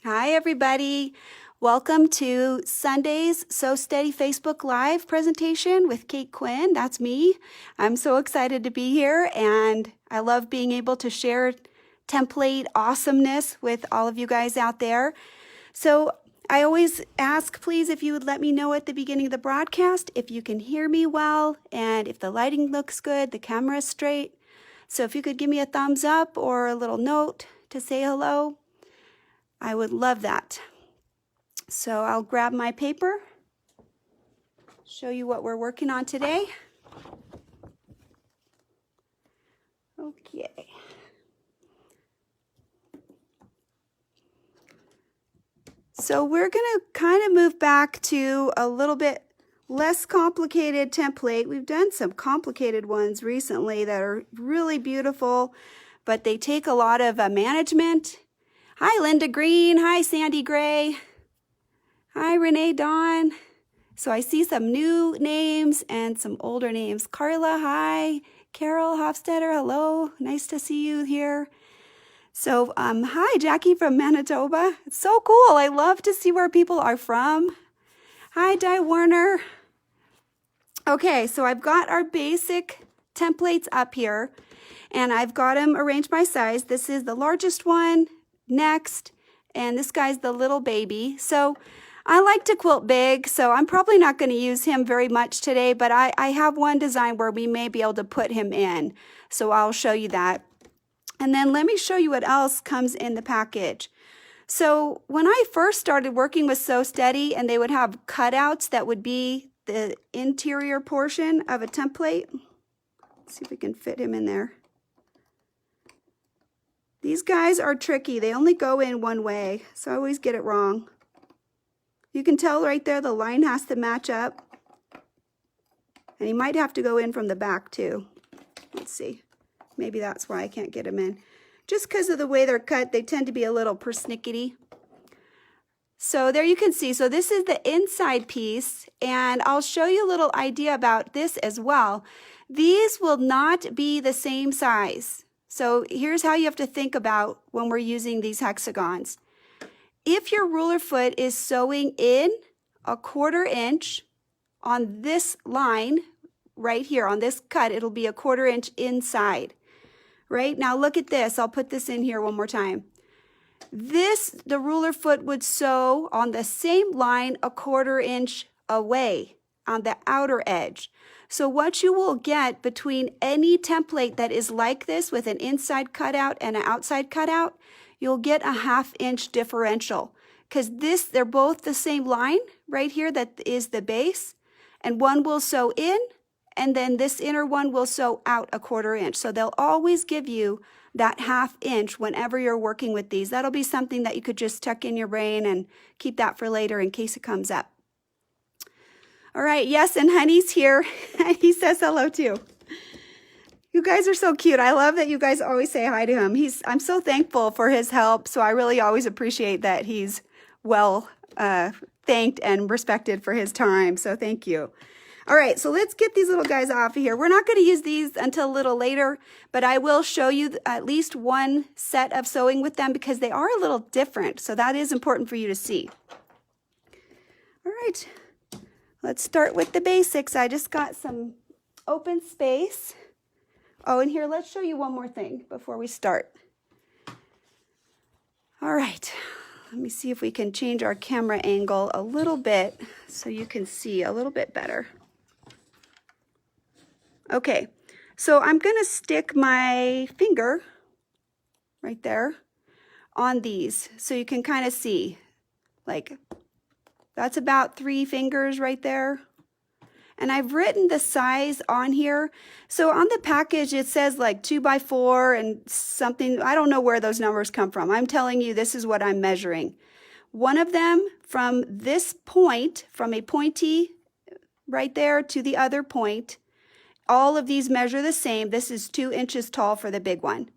Hi, everybody. Welcome to Sunday's Sew Steady Facebook Live presentation with Kate Quinn. That's me. I'm so excited to be here, and I love being able to share template awesomeness with all of you guys out there. So I always ask, please, if you would let me know at the beginning of the broadcast if you can hear me well and if the lighting looks good, the camera is straight. So if you could give me a thumbs up or a little note to say hello, I would love that. So I'll grab my paper, show you what we're working on today. Okay. So we're going to kind of move back to a little bit less complicated template. We've done some complicated ones recently that are really beautiful, but they take a lot of management. Hi, Linda Green. Hi, Sandy Gray. Hi, Renee Dawn. So I see some new names and some older names. Carla, hi. Carol Hofstetter, hello. Nice to see you here. So, hi, Jackie from Manitoba. It's so cool. I love to see where people are from. Hi, Di Warner. Okay, so I've got our basic templates up here, and I've got them arranged by size. This is the largest one. Next, and this guy's the little baby. So I like to quilt big, so I'm probably not going to use him very much today, but I have one design where we may be able to put him in, so I'll show you that. And then let me show you what else comes in the package. So when I first started working with Sew Steady, and they would have cutouts that would be the interior portion of a template. Let's see if we can fit him in there. These guys are tricky. They only go in one way, so I always get it wrong. You can tell right there the line has to match up. And he might have to go in from the back too. Let's see. Maybe that's why I can't get them in. Just because of the way they're cut, they tend to be a little persnickety. So there you can see. So this is the inside piece, and I'll show you a little idea about this as well. These will not be the same size. So here's how you have to think about when we're using these hexagons. If your ruler foot is sewing in a 1/4 inch on this line right here, on this cut, it'll be a 1/4 inch inside. Right? Now look at this. I'll put this in here one more time. The ruler foot would sew on the same line a 1/4 inch away on the outer edge. So what you will get between any template that is like this with an inside cutout and an outside cutout, you'll get a 1/2 inch differential, because they're both the same line right here that is the base, and one will sew in, and then this inner one will sew out a 1/4 inch. So they'll always give you that 1/2 inch whenever you're working with these. That'll be something that you could just tuck in your brain and keep that for later in case it comes up. All right, yes, and Honey's here. He says hello too. You guys are so cute. I love that you guys always say hi to him. I'm so thankful for his help, so I really always appreciate that he's well thanked and respected for his time, so thank you. All right, so let's get these little guys off of here. We're not going to use these until a little later, but I will show you at least one set of sewing with them because they are a little different, so that is important for you to see. All right. Let's start with the basics. I just got some open space. Oh, and here, let's show you one more thing before we start. All right, let me see if we can change our camera angle a little bit so you can see a little bit better. Okay, so I'm going to stick my finger right there on these so you can kind of see, like, that's about 3 fingers right there. And I've written the size on here. So on the package, it says like 2x4 and something. I don't know where those numbers come from. I'm telling you, this is what I'm measuring. One of them from this point, from a pointy right there to the other point, all of these measure the same. This is 2 inches tall for the big one.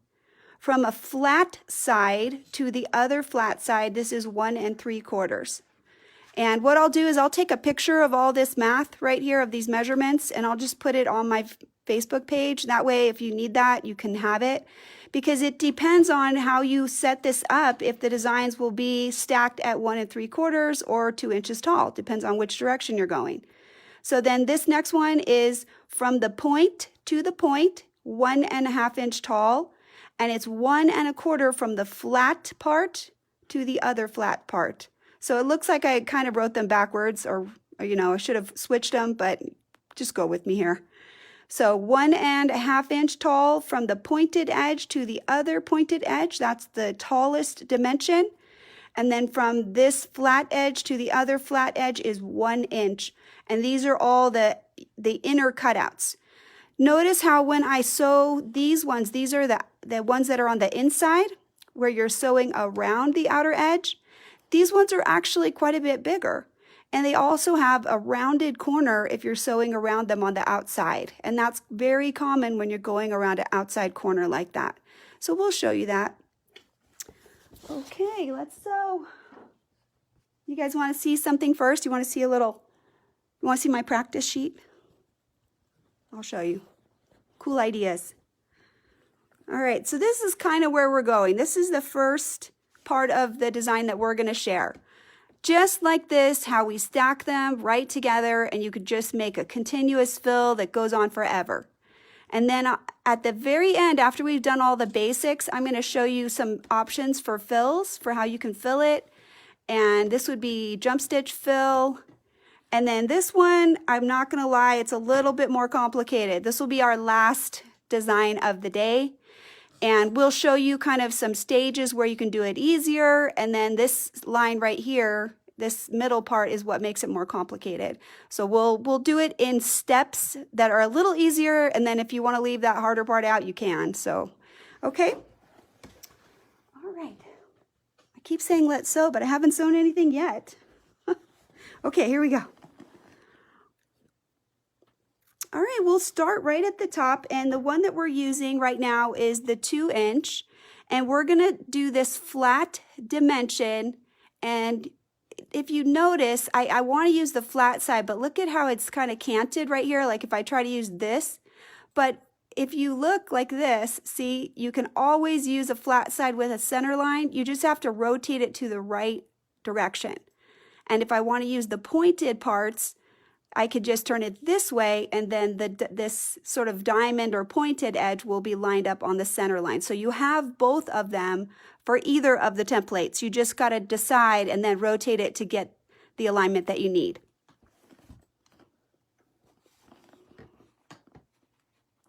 From a flat side to the other flat side, this is 1 3/4. And what I'll do is I'll take a picture of all this math right here of these measurements, and I'll just put it on my Facebook page. That way, if you need that, you can have it, because it depends on how you set this up, if the designs will be stacked at 1 3/4 or 2 inches tall. Depends on which direction you're going. So then this next one is from the point to the point, 1 1/2 inch tall, and it's 1 1/4 from the flat part to the other flat part. So it looks like I kind of wrote them backwards, or you know, I should have switched them, but just go with me here. So 1 1/2 inch tall from the pointed edge to the other pointed edge. That's the tallest dimension. And then from this flat edge to the other flat edge is 1 inch. And these are all the inner cutouts. Notice how when I sew these ones, these are the ones that are on the inside, where you're sewing around the outer edge. These ones are actually quite a bit bigger. And they also have a rounded corner if you're sewing around them on the outside. And that's very common when you're going around an outside corner like that. So we'll show you that. Okay, let's sew. You guys want to see something first? You want to see you want to see my practice sheet? I'll show you. Cool ideas. All right, so this is kind of where we're going. This is the first part of the design that we're going to share. Just like this, how we stack them right together, and you could just make a continuous fill that goes on forever. And then at the very end, after we've done all the basics, I'm going to show you some options for fills, for how you can fill it. And this would be jump stitch fill. And then this one, I'm not going to lie, it's a little bit more complicated. This will be our last design of the day. And we'll show you kind of some stages where you can do it easier. And then this line right here, this middle part, is what makes it more complicated. So we'll do it in steps that are a little easier. And then if you want to leave that harder part out, you can. So, okay. All right. I keep saying let's sew, but I haven't sewn anything yet. Okay, here we go. All right, we'll start right at the top, and the one that we're using right now is the 2 inch, and we're gonna do this flat dimension. And if you notice, I wanna use the flat side, but look at how it's kind of canted right here, like if I try to use this. But if you look like this, see, you can always use a flat side with a center line. You just have to rotate it to the right direction. And if I want to use the pointed parts, I could just turn it this way, and then this sort of diamond or pointed edge will be lined up on the center line. So you have both of them for either of the templates. You just got to decide and then rotate it to get the alignment that you need.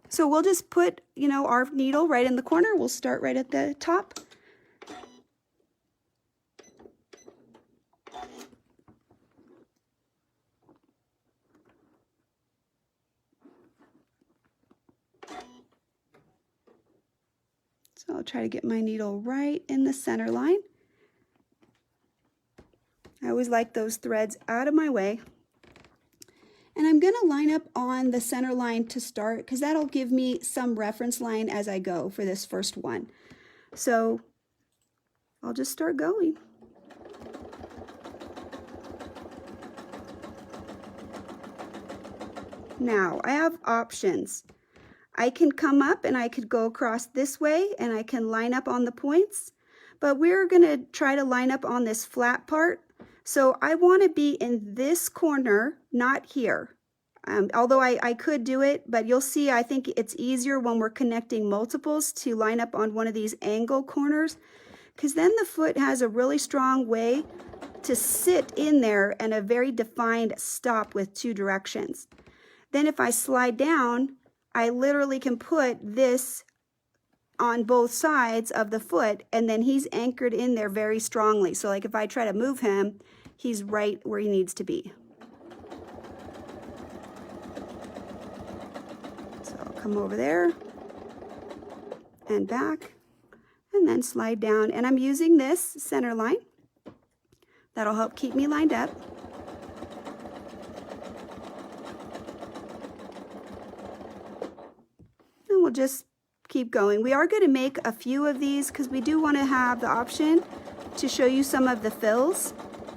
So we'll just put, you know, our needle right in the corner. We'll start right at the top. So I'll try to get my needle right in the center line. I always like those threads out of my way. And I'm going to line up on the center line to start, because that'll give me some reference line as I go for this first one. So I'll just start going. Now I have options. I can come up and I could go across this way, and I can line up on the points, but we're going to try to line up on this flat part. So I want to be in this corner, not here. Although I could do it, but you'll see, I think it's easier when we're connecting multiples to line up on one of these angle corners, because then the foot has a really strong way to sit in there and a very defined stop with 2 directions. Then if I slide down, I literally can put this on both sides of the foot, and then he's anchored in there very strongly. So like if I try to move him, he's right where he needs to be. So I'll come over there and back, and then slide down. And I'm using this center line. That'll help keep me lined up. We'll just keep going. We are going to make a few of these because we do want to have the option to show you some of the fills.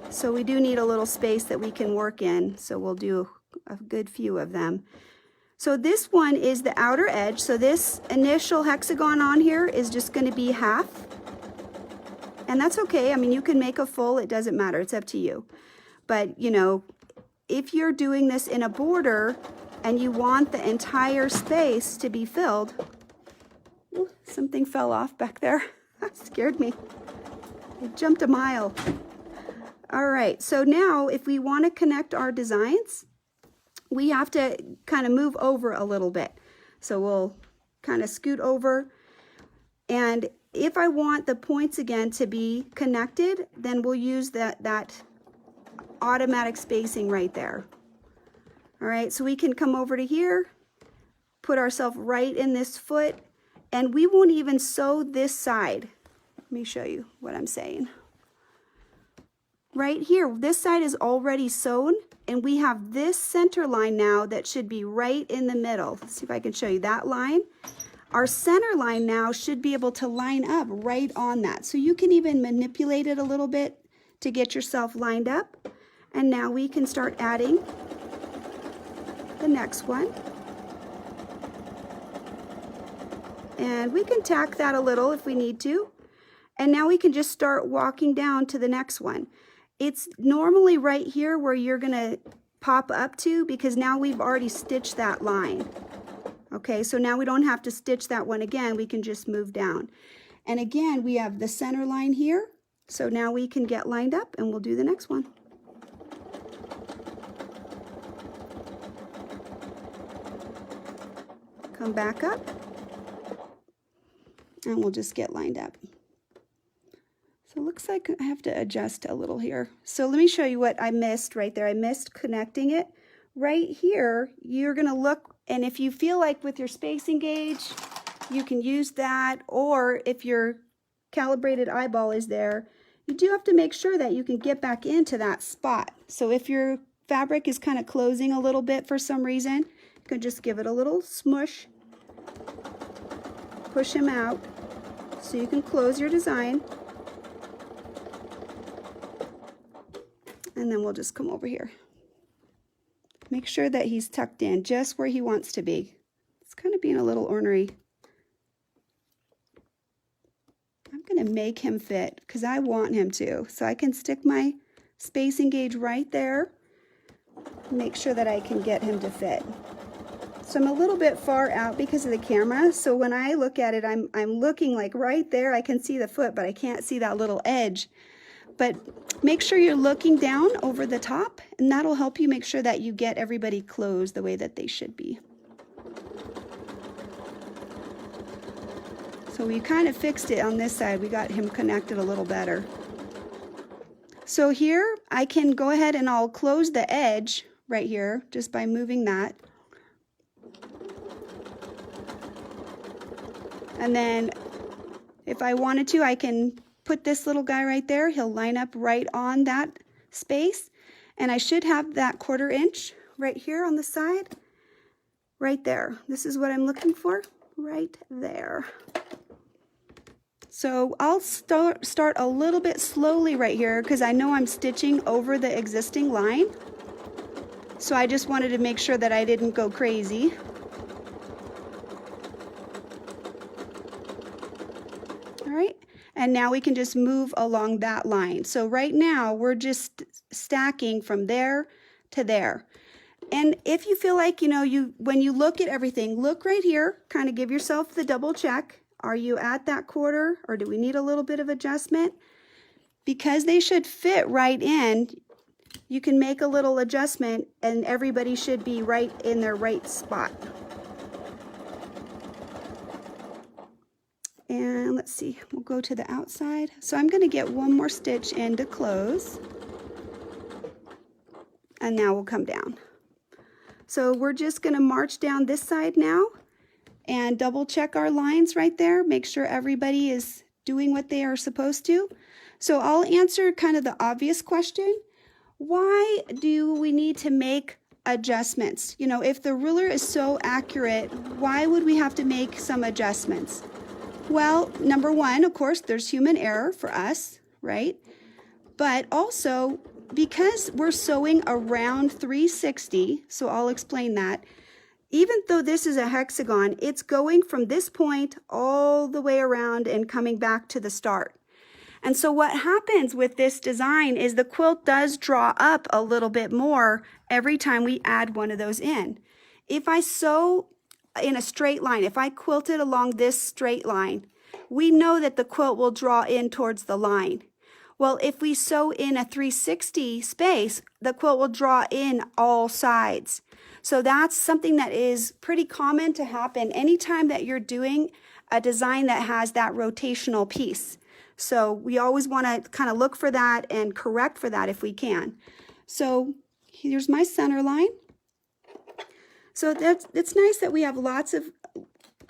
So we do need a little space that we can work in. So we'll do a good few of them. So this one is the outer edge. So this initial hexagon on here is just going to be half. And that's okay. I mean, you can make a full, it doesn't matter. It's up to you. But, you know, if you're doing this in a border and you want the entire space to be filled, ooh, something fell off back there. That scared me. It jumped a mile. All right, so now if we want to connect our designs, we have to kind of move over a little bit. So we'll kind of scoot over. And if I want the points again to be connected, then we'll use that automatic spacing right there. All right, so we can come over to here, put ourselves right in this foot, and we won't even sew this side. Let me show you what I'm saying. Right here, this side is already sewn, and we have this center line now that should be right in the middle. Let's see if I can show you that line. Our center line now should be able to line up right on that. So you can even manipulate it a little bit to get yourself lined up. And now we can start adding the next one. And we can tack that a little if we need to. And now we can just start walking down to the next one. It's normally right here where you're gonna pop up to, because now we've already stitched that line. Okay, so now we don't have to stitch that one again, we can just move down. And again, we have the center line here, so now we can get lined up and we'll do the next one. Come back up, and we'll just get lined up. So it looks like I have to adjust a little here. So let me show you what I missed right there. I missed connecting it. Right here, you're gonna look, and if you feel like with your spacing gauge, you can use that, or if your calibrated eyeball is there, you do have to make sure that you can get back into that spot. So if your fabric is kind of closing a little bit for some reason, you can just give it a little smush, push him out, so you can close your design. And then we'll just come over here. Make sure that he's tucked in just where he wants to be. It's kind of being a little ornery. I'm going to make him fit because I want him to. So I can stick my spacing gauge right there. Make sure that I can get him to fit. So I'm a little bit far out because of the camera. So when I look at it, I'm looking like right there. I can see the foot, but I can't see that little edge. But make sure you're looking down over the top, and that'll help you make sure that you get everybody closed the way that they should be. So we kind of fixed it on this side. We got him connected a little better. So here I can go ahead and I'll close the edge right here just by moving that. And then if I wanted to, I can put this little guy right there. He'll line up right on that space. And I should have that 1/4 inch right here on the side, right there. This is what I'm looking for, right there. So I'll start a little bit slowly right here because I know I'm stitching over the existing line. So I just wanted to make sure that I didn't go crazy. All right. And now we can just move along that line. So right now we're just stacking from there to there. And if you feel like, when you look at everything, look right here, kind of give yourself the double check. Are you at that 1/4 or do we need a little bit of adjustment? Because they should fit right in, you can make a little adjustment and everybody should be right in their right spot. And let's see, we'll go to the outside. So I'm going to get one more stitch in to close. And now we'll come down. So we're just going to march down this side now and double check our lines right there. Make sure everybody is doing what they are supposed to. So I'll answer kind of the obvious question. Why do we need to make adjustments? If the ruler is so accurate, why would we have to make some adjustments? Well, number one, of course, there's human error for us, right? But also, because we're sewing around 360, so I'll explain that, even though this is a hexagon, it's going from this point all the way around and coming back to the start. And so what happens with this design is the quilt does draw up a little bit more every time we add one of those in. If I sew in a straight line, if I quilt it along this straight line, we know that the quilt will draw in towards the line. Well, if we sew in a 360 space, the quilt will draw in all sides. So that's something that is pretty common to happen anytime that you're doing a design that has that rotational piece. So we always want to kind of look for that and correct for that if we can. So here's my center line. So it's nice that we have lots of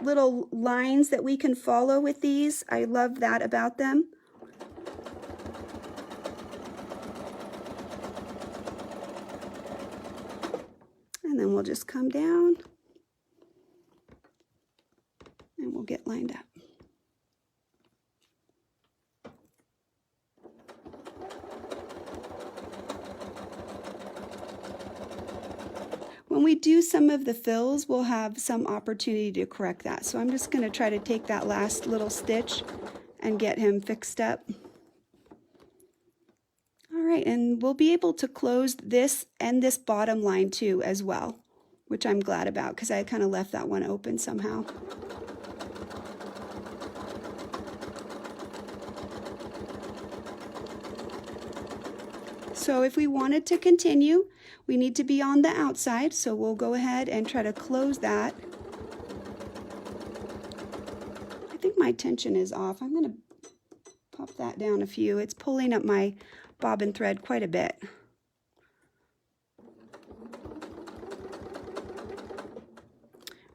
little lines that we can follow with these. I love that about them. And then we'll just come down and we'll get lined up. When we do some of the fills, we'll have some opportunity to correct that. So I'm just going to try to take that last little stitch and get him fixed up. All right, and we'll be able to close this and this bottom line too as well, which I'm glad about because I kind of left that one open somehow. So if we wanted to continue, we need to be on the outside, so we'll go ahead and try to close that. I think my tension is off. I'm going to pop that down a few. It's pulling up my bobbin thread quite a bit.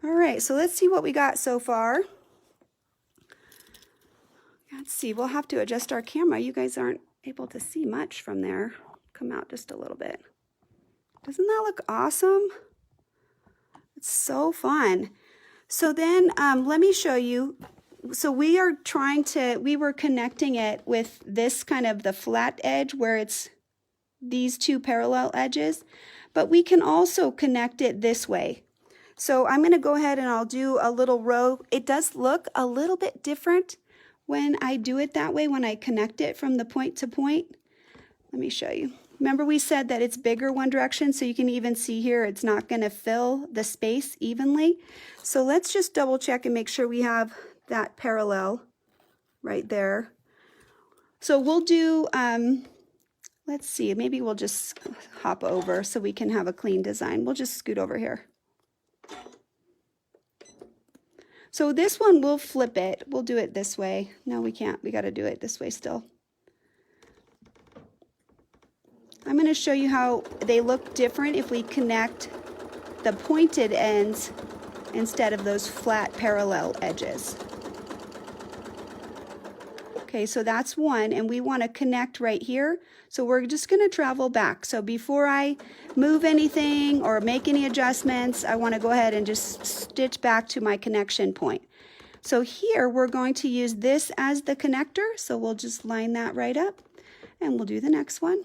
All right, so let's see what we got so far. Let's see, we'll have to adjust our camera. You guys aren't able to see much from there. Come out just a little bit. Doesn't that look awesome? It's so fun. So then let me show you. So we were connecting it with this kind of the flat edge where it's these two parallel edges, but we can also connect it this way. So I'm going to go ahead and I'll do a little row. It does look a little bit different when I do it that way, when I connect it from the point to point. Let me show you. Remember we said that it's bigger one direction, so you can even see here it's not going to fill the space evenly. So let's just double check and make sure we have that parallel right there. So we'll do, let's see, maybe we'll just hop over so we can have a clean design. We'll just scoot over here. So this one, we'll flip it. We'll do it this way. No, we can't. We got to do it this way still. I'm going to show you how they look different if we connect the pointed ends instead of those flat parallel edges. Okay, so that's one, and we want to connect right here. So we're just going to travel back. So before I move anything or make any adjustments, I want to go ahead and just stitch back to my connection point. So here we're going to use this as the connector. So we'll just line that right up, and we'll do the next one.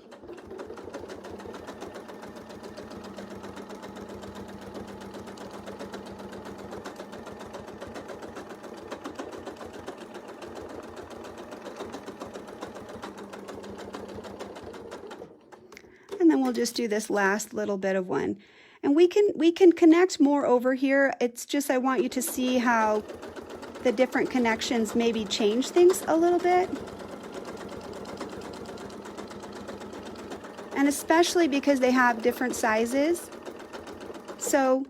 And then we'll just do this last little bit of one. And we can connect more over here. It's just I want you to see how the different connections maybe change things a little bit. And especially because they have different sizes. So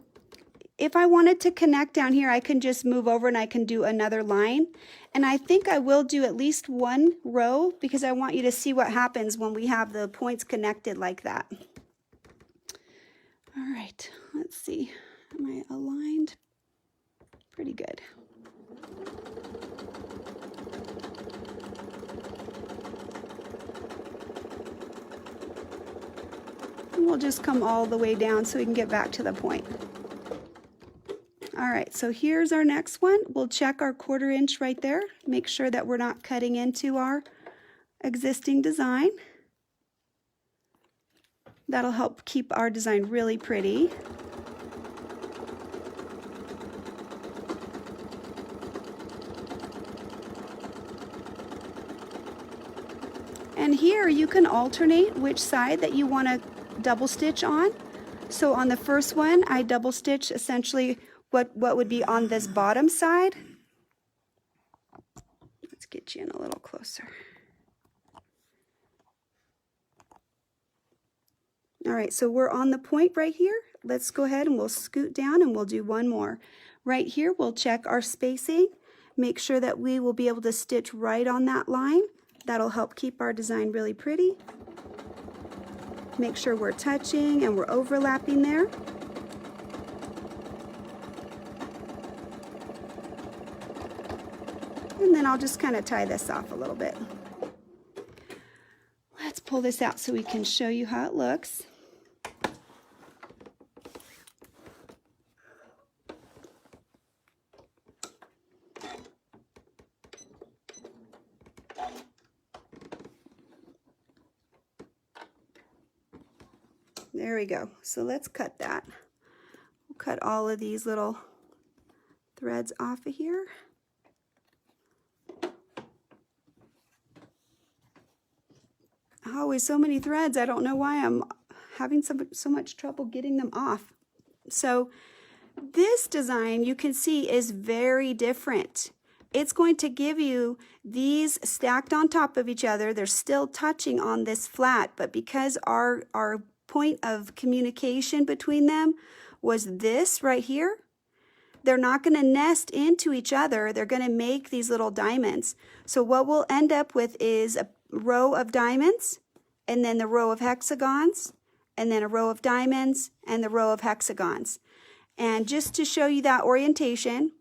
if I wanted to connect down here, I can just move over and I can do another line. And I think I will do at least one row because I want you to see what happens when we have the points connected like that. All right, let's see. Am I aligned? Pretty good. And we'll just come all the way down so we can get back to the point. All right, so here's our next one. We'll check our 1/4 inch right there. Make sure that we're not cutting into our existing design. That'll help keep our design really pretty. And here you can alternate which side that you want to double stitch on. So on the first one, I double stitch essentially what would be on this bottom side. Let's get you in a little closer. All right, so we're on the point right here. Let's go ahead and we'll scoot down and we'll do one more. Right here, we'll check our spacing, make sure that we will be able to stitch right on that line. That'll help keep our design really pretty. Make sure we're touching and we're overlapping there. And then I'll just kind of tie this off a little bit. Let's pull this out so we can show you how it looks. There we go. So let's cut that. We'll cut all of these little threads off of here. Always so many threads. I don't know why I'm having so much trouble getting them off. So this design, you can see, is very different. It's going to give you these stacked on top of each other. They're still touching on this flat, but because our point of communication between them was this right here, they're not going to nest into each other. They're going to make these little diamonds. So what we'll end up with is a row of diamonds, and then the row of hexagons, and then a row of diamonds, and the row of hexagons. And just to show you that orientation,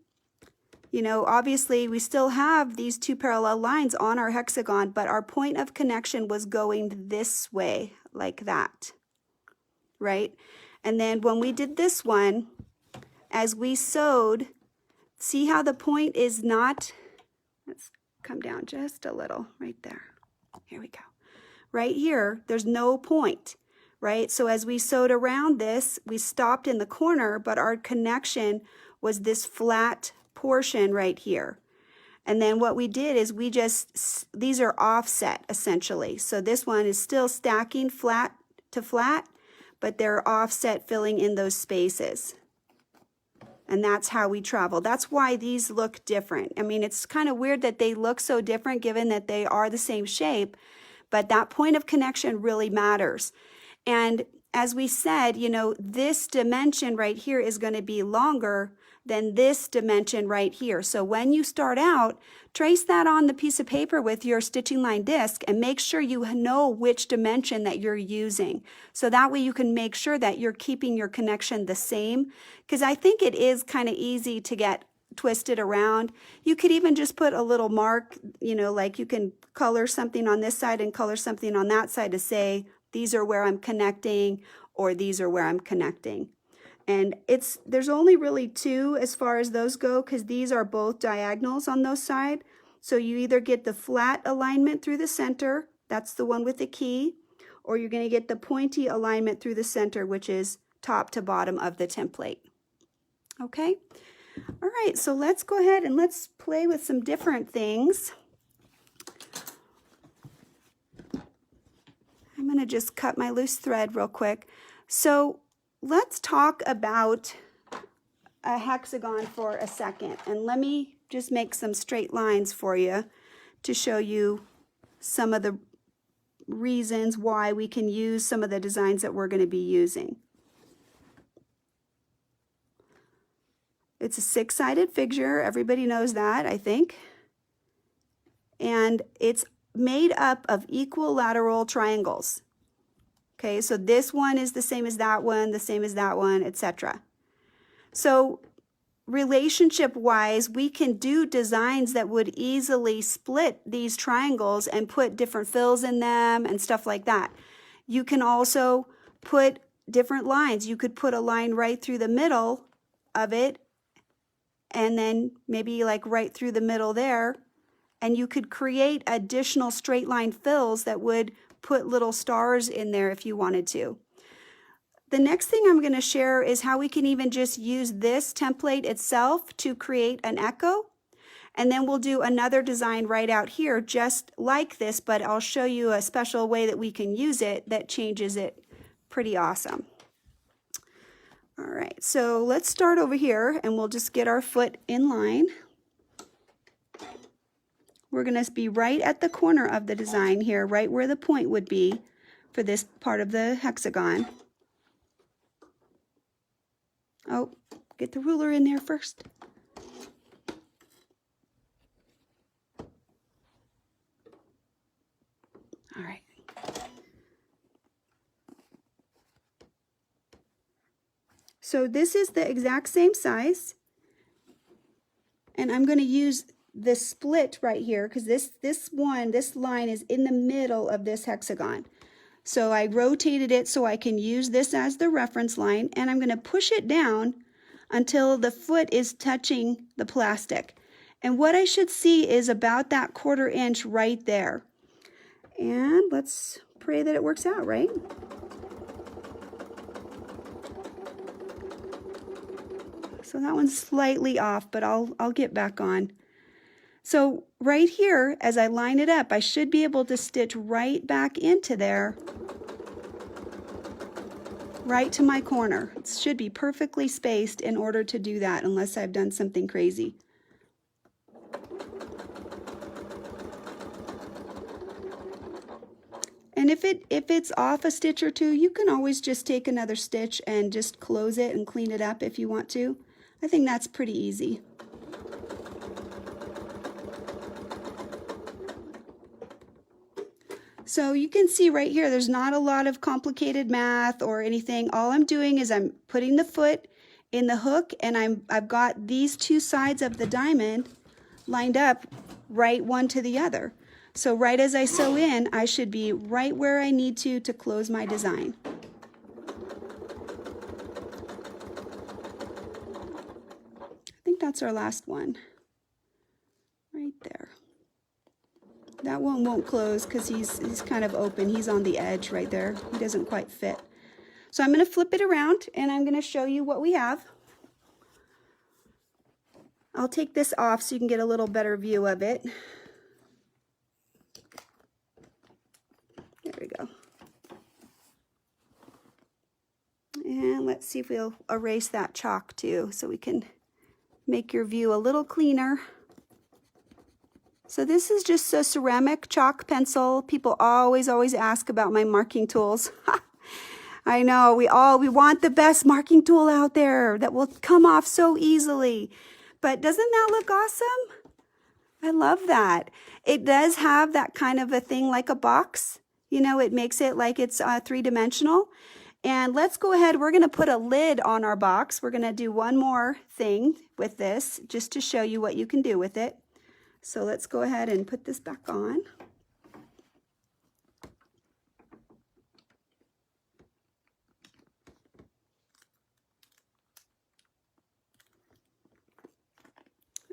you know, obviously we still have these two parallel lines on our hexagon, but our point of connection was going this way, like that, right? And then when we did this one, as we sewed, see how the point is not, let's come down just a little right there. Here we go. Right here, there's no point, right? So as we sewed around this, we stopped in the corner, but our connection was this flat portion right here. And then what we did is we just, these are offset essentially. So this one is still stacking flat to flat, but they're offset filling in those spaces. And that's how we travel. That's why these look different. I mean, it's kind of weird that they look so different given that they are the same shape, but that point of connection really matters. And as we said, you know, this dimension right here is going to be longer than this dimension right here. So when you start out, trace that on the piece of paper with your stitching line disc and make sure you know which dimension that you're using. So that way you can make sure that you're keeping your connection the same, because I think it is kind of easy to get twisted around. You could even just put a little mark, you know, like you can color something on this side and color something on that side to say, these are where I'm connecting, or these are where I'm connecting. And there's only really two as far as those go, because these are both diagonals on those sides. So you either get the flat alignment through the center, that's the one with the key, or you're going to get the pointy alignment through the center, which is top to bottom of the template. Okay? All right, so let's go ahead and let's play with some different things. I'm going to just cut my loose thread real quick. So let's talk about a hexagon for a second, and let me just make some straight lines for you to show you some of the reasons why we can use some of the designs that we're going to be using. It's a six-sided figure, everybody knows that, I think, and it's made up of equilateral triangles. Okay, so this one is the same as that one, the same as that one, etc. So relationship-wise, we can do designs that would easily split these triangles and put different fills in them and stuff like that. You can also put different lines. You could put a line right through the middle of it, and then maybe like right through the middle there, and you could create additional straight line fills that would put little stars in there if you wanted to. The next thing I'm going to share is how we can even just use this template itself to create an echo. And then we'll do another design right out here just like this, but I'll show you a special way that we can use it that changes it pretty awesome. All right, so let's start over here and we'll just get our foot in line. We're going to be right at the corner of the design here, right where the point would be for this part of the hexagon. Oh, get the ruler in there first. All right. So this is the exact same size, and I'm going to use the split right here because this line is in the middle of this hexagon. So I rotated it so I can use this as the reference line, and I'm going to push it down until the foot is touching the plastic. And what I should see is about that 1/4 inch right there. And let's pray that it works out, right? So that one's slightly off, but I'll get back on. So right here, as I line it up, I should be able to stitch right back into there, right to my corner. It should be perfectly spaced in order to do that, unless I've done something crazy. And if it's off a stitch or two, you can always just take another stitch and just close it and clean it up if you want to. I think that's pretty easy. So you can see right here, there's not a lot of complicated math or anything. All I'm doing is I'm putting the foot in the hook, and I've got these two sides of the diamond lined up right one to the other. So right as I sew in, I should be right where I need to close my design. I think that's our last one, right there. That one won't close because he's kind of open. He's on the edge right there. He doesn't quite fit. So I'm going to flip it around and I'm going to show you what we have. I'll take this off so you can get a little better view of it. There we go. And let's see if we'll erase that chalk too so we can make your view a little cleaner. So this is just a ceramic chalk pencil. People always ask about my marking tools. I know, we want the best marking tool out there that will come off so easily. But doesn't that look awesome? I love that. It does have that kind of a thing like a box. You know, it makes it like it's 3-dimensional. And let's go ahead, we're gonna put a lid on our box. We're gonna do one more thing with this just to show you what you can do with it. So let's go ahead and put this back on.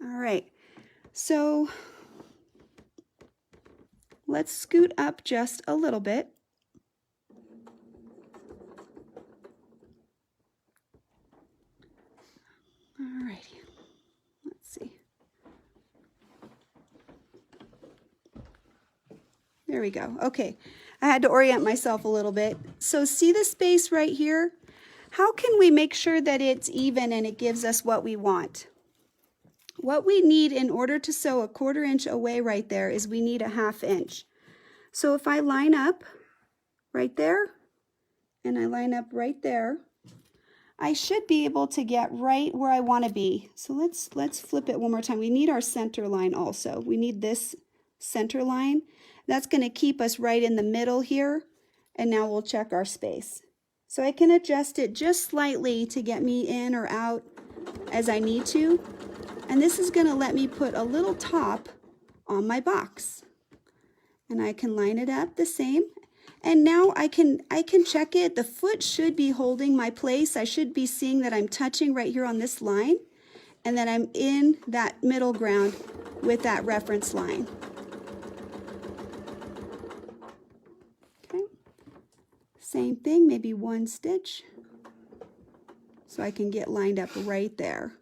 All right, so let's scoot up just a little bit. All righty, let's see. There we go. Okay, I had to orient myself a little bit. So see the space right here? How can we make sure that it's even and it gives us what we want? What we need in order to sew a 1/4 inch away right there is we need a 1/2 inch. So if I line up right there and I line up right there, I should be able to get right where I want to be. So let's flip it one more time. We need our center line also. We need this center line. That's going to keep us right in the middle here. And now we'll check our space. So I can adjust it just slightly to get me in or out as I need to. And this is going to let me put a little top on my box. And I can line it up the same. And now I can check it. The foot should be holding my place. I should be seeing that I'm touching right here on this line and that I'm in that middle ground with that reference line. Okay. Same thing, maybe one stitch so I can get lined up right there.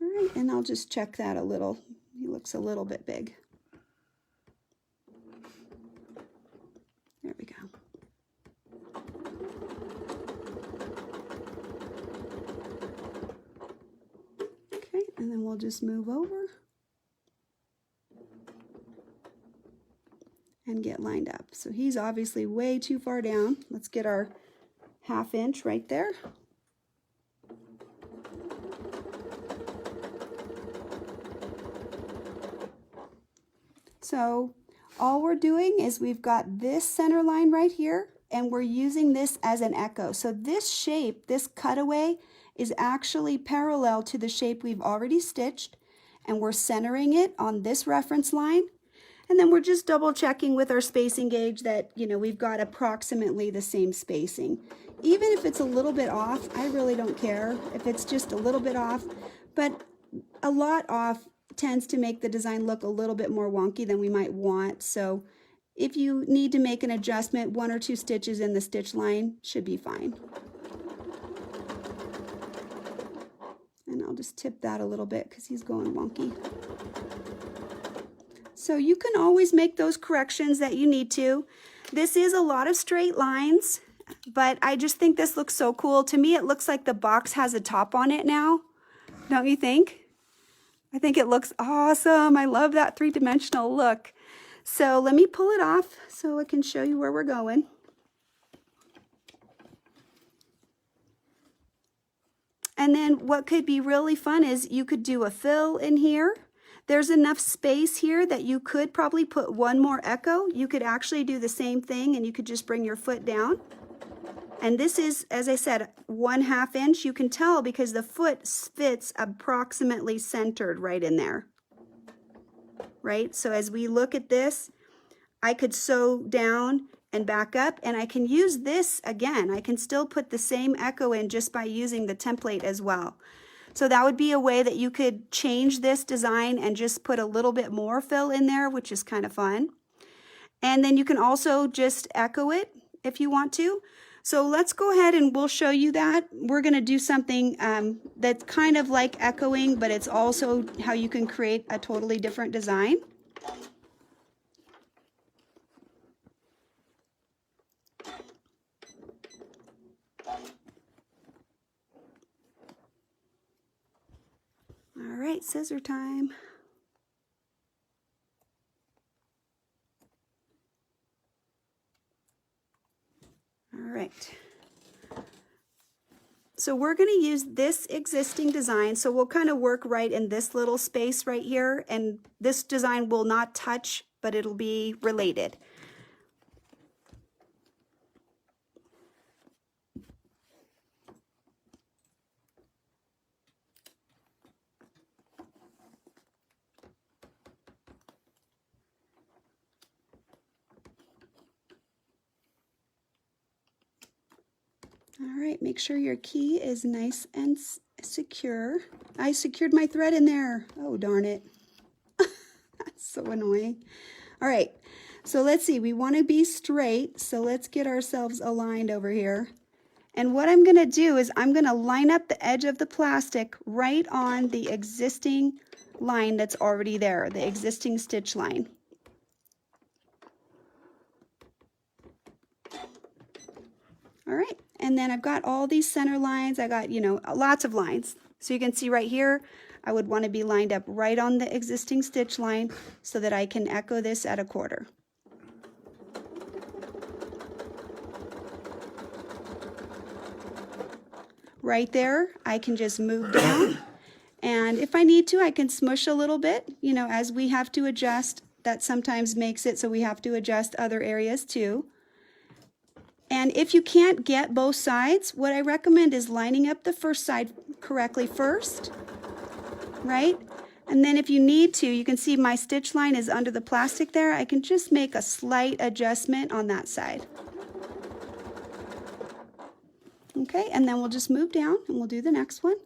All and I'll just check that a little. He looks a little bit big. There we go. Okay, and then we'll just move over and get lined up. So he's obviously way too far down. Let's get our 1/2 inch right there. So all we're doing is we've got this center line right here, and we're using this as an echo. So this shape, this cutaway, is actually parallel to the shape we've already stitched, and we're centering it on this reference line. And then we're just double checking with our spacing gauge that, you know, we've got approximately the same spacing. Even if it's a little bit off, I really don't care if it's just a little bit off, but a lot off tends to make the design look a little bit more wonky than we might want. So if you need to make an adjustment, 1 or 2 stitches in the stitch line should be fine. And I'll just tip that a little bit because he's going wonky. So you can always make those corrections that you need to. This is a lot of straight lines, but I just think this looks so cool. To me, it looks like the box has a top on it now. Don't you think? I think it looks awesome. I love that 3-dimensional look. So let me pull it off so I can show you where we're going. And then what could be really fun is you could do a fill in here. There's enough space here that you could probably put 1 more echo. You could actually do the same thing, and you could just bring your foot down. And this is, as I said, 1/2 inch. You can tell because the foot fits approximately centered right in there. Right? So as we look at this, I could sew down and back up, and I can use this again. I can still put the same echo in just by using the template as well. So that would be a way that you could change this design and just put a little bit more fill in there, which is kind of fun. And then you can also just echo it if you want to. So let's go ahead and we'll show you that. We're going to do something that's kind of like echoing, but it's also how you can create a totally different design. All right, scissor time. All right. So we're going to use this existing design. So we'll kind of work right in this little space right here. And this design will not touch, but it'll be related. All right, make sure your key is nice and secure. I secured my thread in there. Oh, darn it. That's so annoying. All right, so let's see. We want to be straight, so let's get ourselves aligned over here. And what I'm going to do is I'm going to line up the edge of the plastic right on the existing line that's already there, the existing stitch line. All right, and then I've got all these center lines. I got, you know, lots of lines. So you can see right here, I would want to be lined up right on the existing stitch line so that I can echo this at 1/4. Right there, I can just move down. And if I need to, I can smush a little bit, you know, as we have to adjust. That sometimes makes it so we have to adjust other areas too. And if you can't get both sides, what I recommend is lining up the first side correctly first, right? And then if you need to, you can see my stitch line is under the plastic there. I can just make a slight adjustment on that side. Okay, and then we'll just move down and we'll do the next one.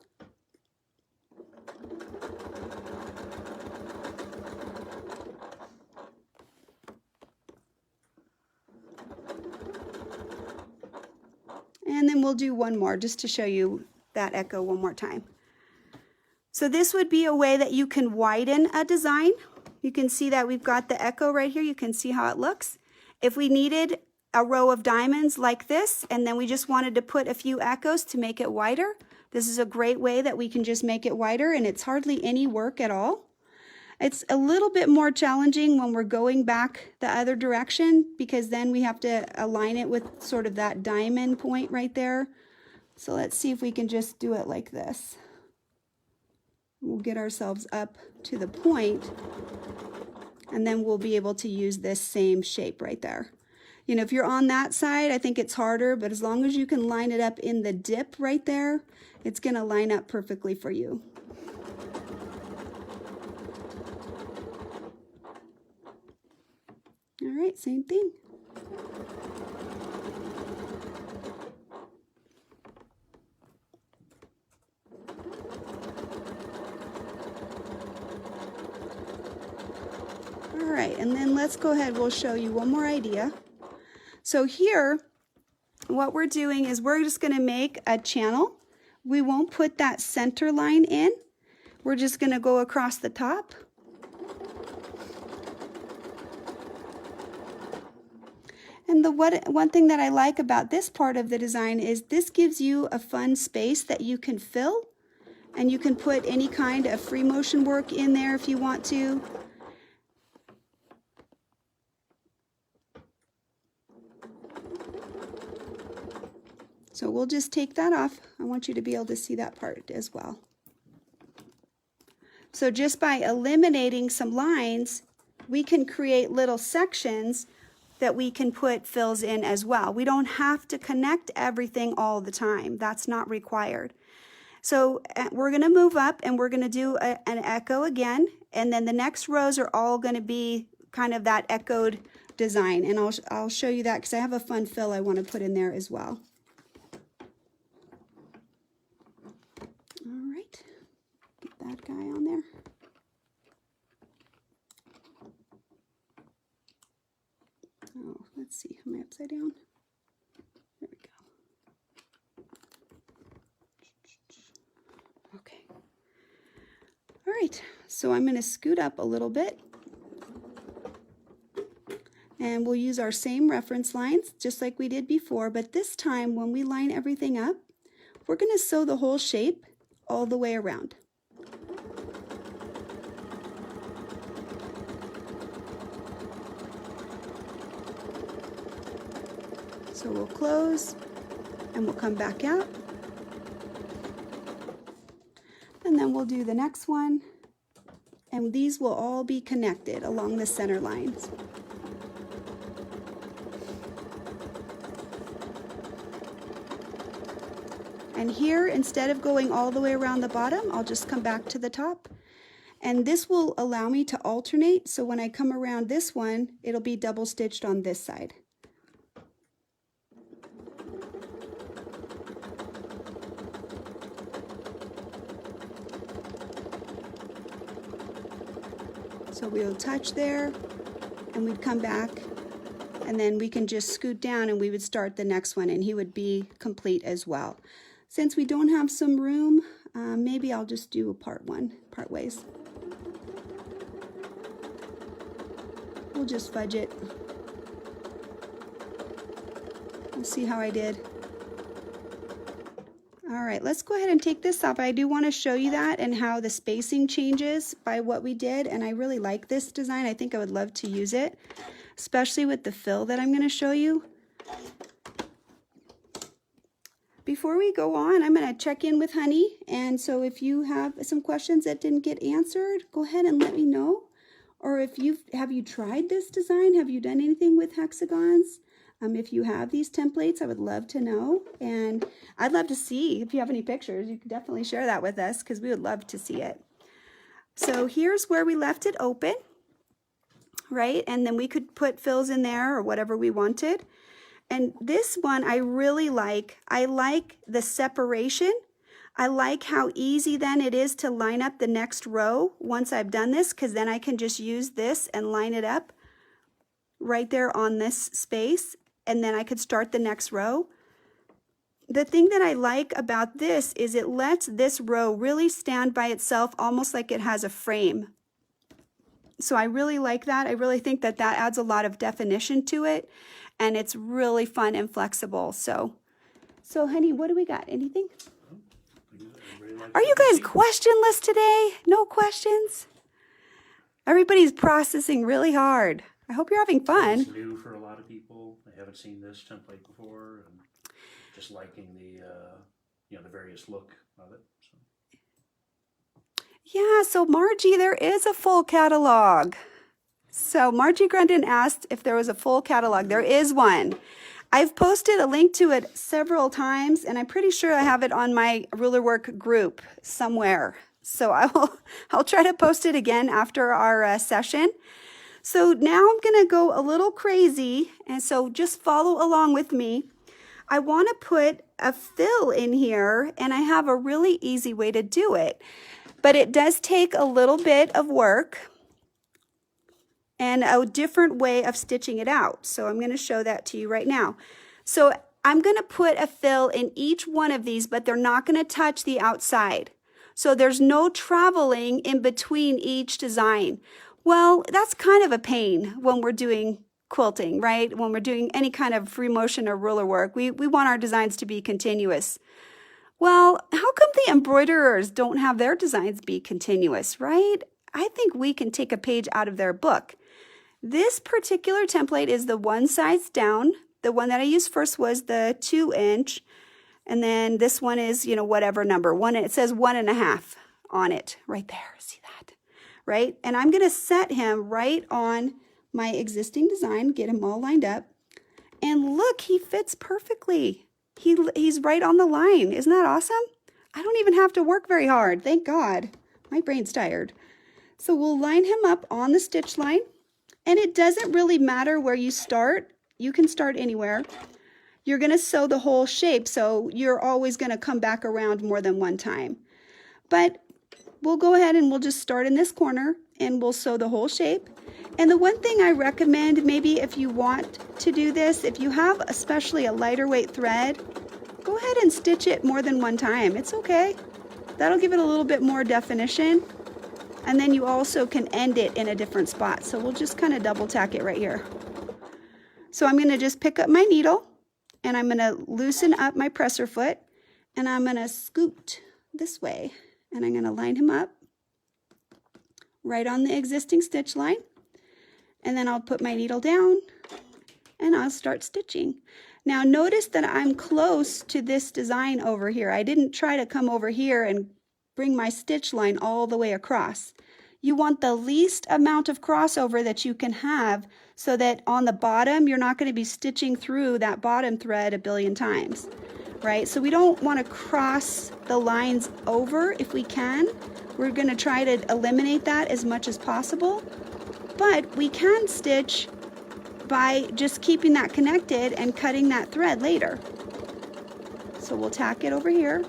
And then we'll do one more just to show you that echo one more time. So this would be a way that you can widen a design. You can see that we've got the echo right here. You can see how it looks. If we needed a row of diamonds like this, and then we just wanted to put a few echoes to make it wider, this is a great way that we can just make it wider, and it's hardly any work at all. It's a little bit more challenging when we're going back the other direction, because then we have to align it with sort of that diamond point right there. So let's see if we can just do it like this. We'll get ourselves up to the point, and then we'll be able to use this same shape right there. You know, if you're on that side, I think it's harder, but as long as you can line it up in the dip right there, it's going to line up perfectly for you. All right, same thing. All right, and then let's go ahead, we'll show you one more idea. So here, what we're doing is we're just going to make a channel. We won't put that center line in. We're just going to go across the top. And the one thing that I like about this part of the design is this gives you a fun space that you can fill, and you can put any kind of free motion work in there if you want to. So we'll just take that off. I want you to be able to see that part as well. So just by eliminating some lines, we can create little sections that we can put fills in as well. We don't have to connect everything all the time. That's not required. So we're going to move up, and we're going to do an echo again, and then the next rows are all going to be kind of that echoed design, and I'll show you that because I have a fun fill I want to put in there as well. All right, get that guy on there. Oh, let's see, am I upside down? There we go. Okay. All right, so I'm going to scoot up a little bit, and we'll use our same reference lines just like we did before, but this time when we line everything up, we're going to sew the whole shape all the way around. So we'll close, and we'll come back out, and then we'll do the next one, and these will all be connected along the center lines. And here, instead of going all the way around the bottom, I'll just come back to the top. And this will allow me to alternate, so when I come around this one, it'll be double stitched on this side. So we'll touch there, and we'd come back, and then we can just scoot down, and we would start the next one, and he would be complete as well. Since we don't have some room, maybe I'll just do a part ways. We'll just fudge it. We'll see how I did. All right, let's go ahead and take this off. I do want to show you that and how the spacing changes by what we did, and I really like this design. I think I would love to use it, especially with the fill that I'm going to show you. Before we go on, I'm going to check in with Honey, and so if you have some questions that didn't get answered, go ahead and let me know. Or if have you tried this design? Have you done anything with hexagons? If you have these templates, I would love to know, and I'd love to see if you have any pictures. You can definitely share that with us because we would love to see it. So here's where we left it open, right? And then we could put fills in there or whatever we wanted. And this one I really like. I like the separation. I like how easy then it is to line up the next row once I've done this, because then I can just use this and line it up right there on this space, and then I could start the next row. the thing that I like about this is it lets this row really stand by itself, almost like it has a frame. So I really like that. I really think that that adds a lot of definition to it, and it's really fun and flexible. So honey, what do we got? Anything? Are you guys questionless today? No questions? Everybody's processing really hard. I hope you're having fun. It's new for a lot of people. They haven't seen this template before, and just liking the the various look of it. So. Yeah, so Margie, there is a full catalog. So Margie Grundon asked if there was a full catalog. There is one. I've posted a link to it several times, and I'm pretty sure I have it on my rulerwork group somewhere. So I'll try to post it again after our session. So now I'm going to go a little crazy, and so just follow along with me. I want to put a fill in here, and I have a really easy way to do it. But it does take a little bit of work and a different way of stitching it out. So I'm going to show that to you right now. So I'm going to put a fill in each one of these, but they're not going to touch the outside. So there's no traveling in between each design. Well, that's kind of a pain when we're doing quilting, right? When we're doing any kind of free motion or ruler work, we want our designs to be continuous. Well, how come the embroiderers don't have their designs be continuous, right? I think we can take a page out of their book. This particular template is the one size down. The one that I used first was the 2-inch. And then this one is, whatever number. It says 1.5 on it right there. See that? Right? And I'm going to set him right on my existing design, get him all lined up. And look, he fits perfectly. He's right on the line. Isn't that awesome? I don't even have to work very hard. Thank God. My brain's tired. So we'll line him up on the stitch line. And it doesn't really matter where you start. You can start anywhere. You're going to sew the whole shape, so you're always going to come back around more than one time. But we'll go ahead and we'll just start in this corner and we'll sew the whole shape. And the one thing I recommend, maybe if you want to do this, if you have especially a lighter weight thread, go ahead and stitch it more than one time. It's okay. That'll give it a little bit more definition. And then you also can end it in a different spot. So we'll just kind of double tack it right here. So I'm going to just pick up my needle and I'm going to loosen up my presser foot and I'm going to scoot this way and I'm going to line him up right on the existing stitch line. And then I'll put my needle down and I'll start stitching. Now notice that I'm close to this design over here. I didn't try to come over here and bring my stitch line all the way across. You want the least amount of crossover that you can have so that on the bottom, you're not going to be stitching through that bottom thread a billion times, right? So we don't want to cross the lines over if we can. We're going to try to eliminate that as much as possible, but we can stitch by just keeping that connected and cutting that thread later. So we'll tack it over here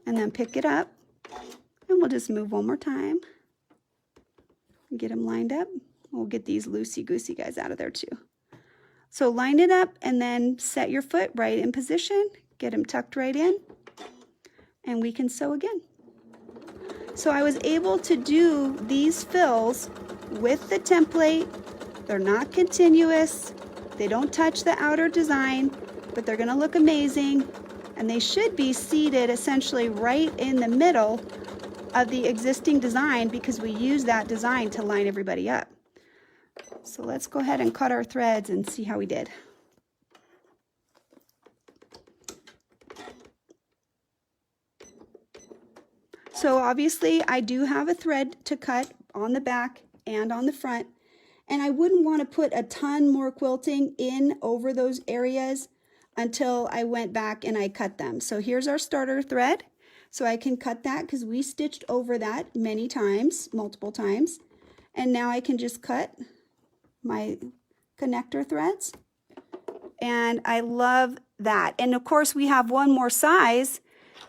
and then pick it up. And we'll just move one more time. Get them lined up. We'll get these loosey-goosey guys out of there too. So line it up and then set your foot right in position. Get them tucked right in. And we can sew again. So I was able to do these fills with the template. They're not continuous. They don't touch the outer design, but they're going to look amazing. And they should be seated essentially right in the middle of the existing design because we use that design to line everybody up. So let's go ahead and cut our threads and see how we did. So obviously I do have a thread to cut on the back and on the front, and I wouldn't want to put a ton more quilting in over those areas until I went back and I cut them. So here's our starter thread. So I can cut that because we stitched over that many times, multiple times. And now I can just cut my connector threads. And I love that. And of course we have one more size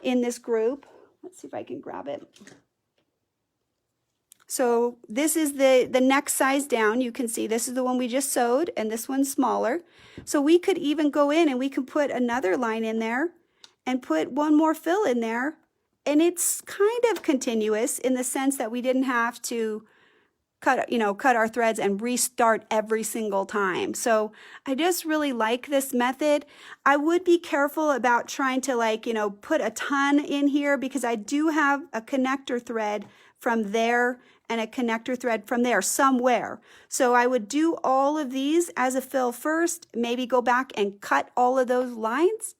in this group. Let's see if I can grab it. So this is the next size down. You can see this is the one we just sewed, and this one's smaller. So we could even go in and we can put another line in there and put one more fill in there. And it's kind of continuous in the sense that we didn't have to cut our threads and restart every single time. So I just really like this method. I would be careful about trying to put a ton in here, because I do have a connector thread from there and a connector thread from there somewhere. So I would do all of these as a fill first, maybe go back and cut all of those lines.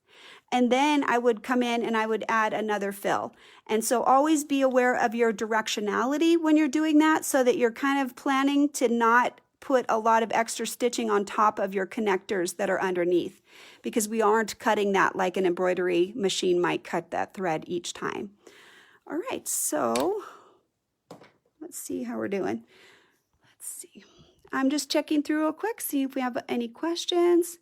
And then I would come in and I would add another fill. And so always be aware of your directionality when you're doing that, so that you're kind of planning to not put a lot of extra stitching on top of your connectors that are underneath, because we aren't cutting that like an embroidery machine might cut that thread each time. All right, so let's see how we're doing. Let's see. I'm just checking through real quick, see if we have any questions.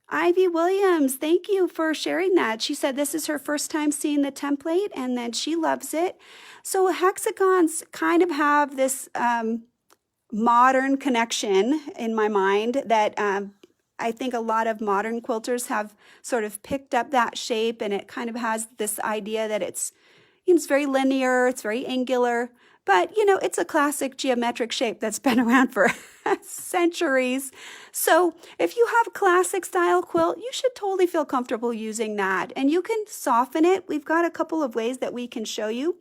Ivy Williams, thank you for sharing that. She said this is her first time seeing the template and then she loves it. So hexagons kind of have this modern connection in my mind that I think a lot of modern quilters have sort of picked up that shape, and it kind of has this idea that it's very linear, it's very angular, but it's a classic geometric shape that's been around for centuries. So if you have classic style quilt, you should totally feel comfortable using that, and you can soften it. We've got a couple of ways that we can show you.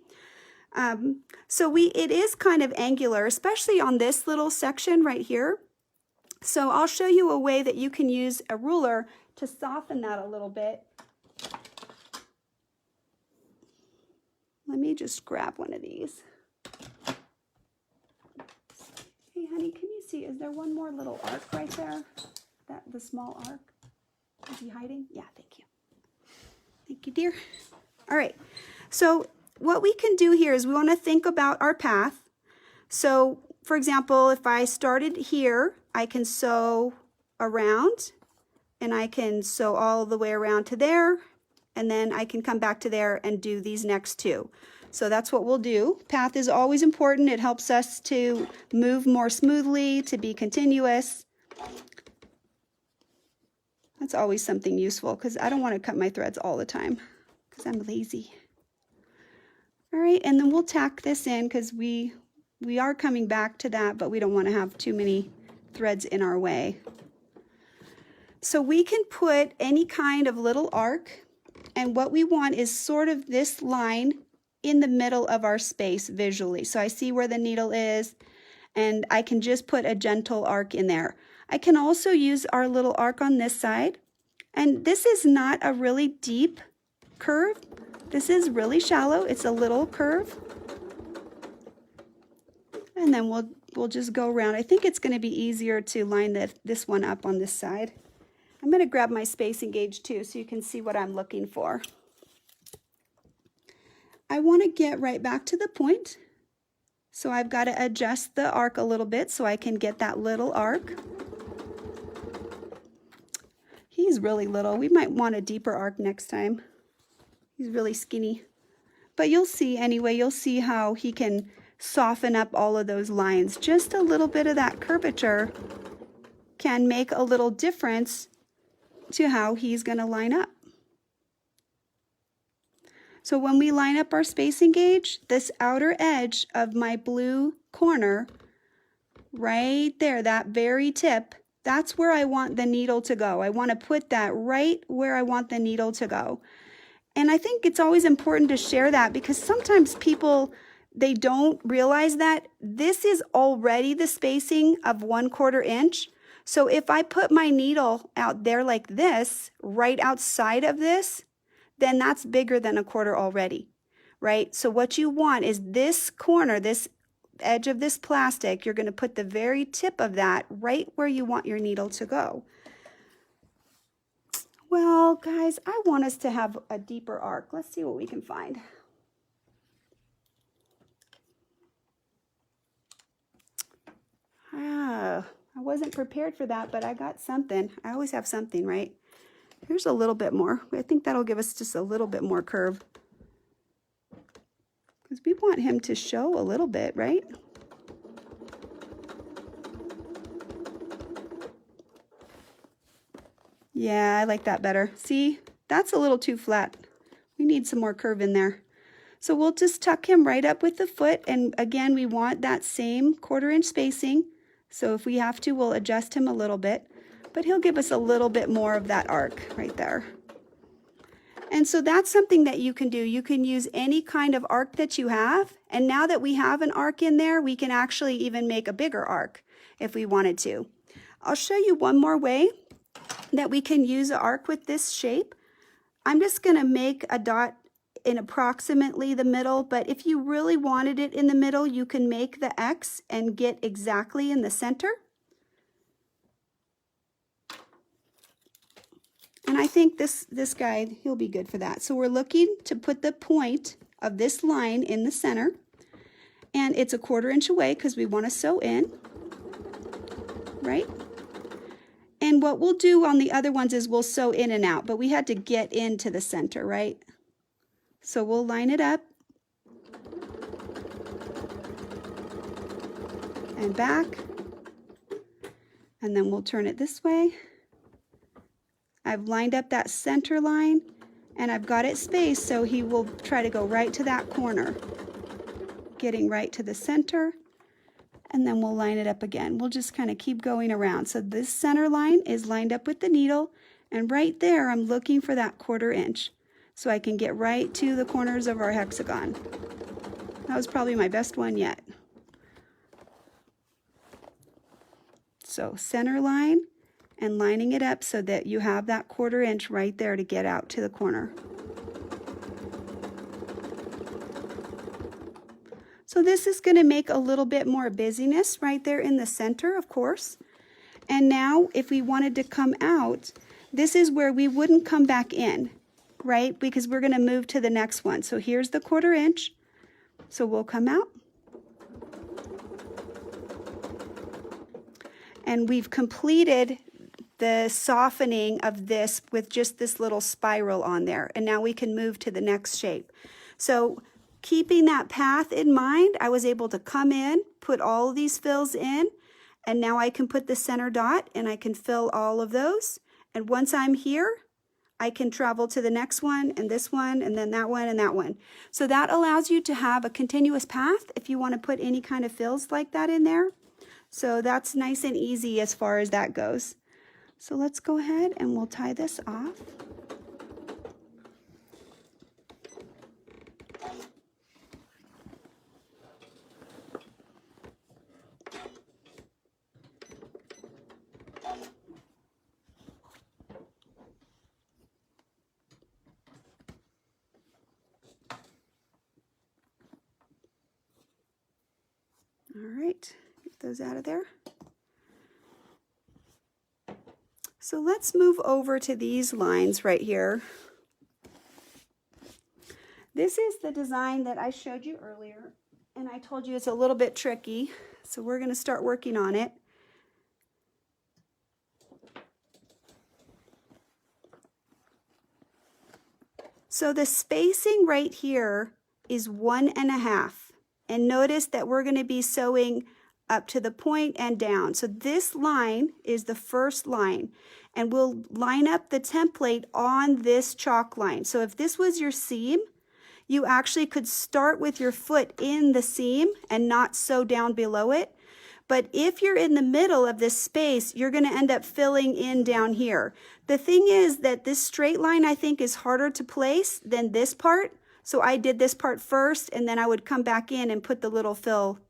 It is kind of angular, especially on this little section right here. So I'll show you a way that you can use a ruler to soften that a little bit. Let me just grab one of these. Hey, honey, can you see, is there one more little arc right there? The small arc? Is he hiding? Yeah, thank you. Thank you, dear. All right, so what we can do here is we want to think about our path. So, for example, if I started here, I can sew around, and I can sew all the way around to there, and then I can come back to there and do these next two. So that's what we'll do. Path is always important. It helps us to move more smoothly, to be continuous. That's always something useful, because I don't want to cut my threads all the time because I'm lazy. All right, and then we'll tack this in, because we are coming back to that, but we don't want to have too many threads in our way. So we can put any kind of little arc, and what we want is sort of this line in the middle of our space visually. So I see where the needle is, and I can just put a gentle arc in there. I can also use our little arc on this side, and this is not a really deep curve. This is really shallow. It's a little curve. And then we'll just go around. I think it's going to be easier to line this one up on this side. I'm going to grab my spacing gauge too, so you can see what I'm looking for. I want to get right back to the point. So I've got to adjust the arc a little bit so I can get that little arc. He's really little. We might want a deeper arc next time. He's really skinny. But you'll see anyway, you'll see how he can soften up all of those lines. Just a little bit of that curvature can make a little difference to how he's going to line up. So when we line up our spacing gauge, this outer edge of my blue corner, right there, that very tip, that's where I want the needle to go. I want to put that right where I want the needle to go. And I think it's always important to share that, because sometimes people, they don't realize that this is already the spacing of 1/4 inch. So if I put my needle out there like this, right outside of this, then that's bigger than 1/4 already, right? So what you want is this corner, this edge of this plastic, you're going to put the very tip of that right where you want your needle to go. Well, guys, I want us to have a deeper arc. Let's see what we can find. I wasn't prepared for that, but I got something. I always have something, right? Here's a little bit more. I think that'll give us just a little bit more curve, because we want him to show a little bit, right? Yeah, I like that better. See, that's a little too flat. We need some more curve in there. So we'll just tuck him right up with the foot, and again, we want that same 1/4 inch spacing. So if we have to, we'll adjust him a little bit, but he'll give us a little bit more of that arc right there. And so that's something that you can do. You can use any kind of arc that you have. And now that we have an arc in there, we can actually even make a bigger arc if we wanted to. I'll show you one more way that we can use an arc with this shape. I'm just going to make a dot in approximately the middle, but if you really wanted it in the middle, you can make the X and get exactly in the center. And I think this guy, he'll be good for that. So we're looking to put the point of this line in the center, and it's a 1/4 inch away because we want to sew in, right? And what we'll do on the other ones is we'll sew in and out, but we had to get into the center, right? So we'll line it up and back, and then we'll turn it this way. I've lined up that center line, and I've got it spaced so he will try to go right to that corner, getting right to the center, and then we'll line it up again. We'll just kind of keep going around. So this center line is lined up with the needle, and right there I'm looking for that 1/4 inch so I can get right to the corners of our hexagon. That was probably my best one yet. So center line, and lining it up so that you have that 1/4 inch right there to get out to the corner. So this is going to make a little bit more busyness right there in the center, of course. And now if we wanted to come out, this is where we wouldn't come back in, right? Because we're going to move to the next one. So here's the 1/4 inch. So we'll come out. And we've completed the softening of this with just this little spiral on there. And now we can move to the next shape. So keeping that path in mind, I was able to come in, put all of these fills in, and now I can put the center dot and I can fill all of those. And once I'm here, I can travel to the next one and this one and then that one and that one. So that allows you to have a continuous path if you want to put any kind of fills like that in there. So that's nice and easy as far as that goes. So let's go ahead and we'll tie this off. All right, get those out of there. So let's move over to these lines right here. This is the design that I showed you earlier, and I told you it's a little bit tricky, so we're going to start working on it. So the spacing right here is 1.5, and notice that we're going to be sewing up to the point and down. So this line is the first line, and we'll line up the template on this chalk line. So if this was your seam, you actually could start with your foot in the seam and not sew down below it. But if you're in the middle of this space, you're going to end up filling in down here. The thing is that this straight line, I think, is harder to place than this part. So I did this part first, and then I would come back in and put the little fill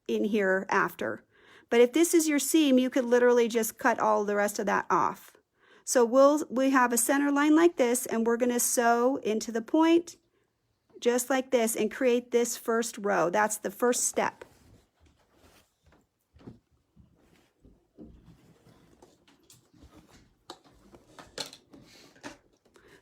in here after. But if this is your seam, you could literally just cut all the rest of that off. So we have a center line like this, and we're going to sew into the point just like this and create this first row. That's the first step.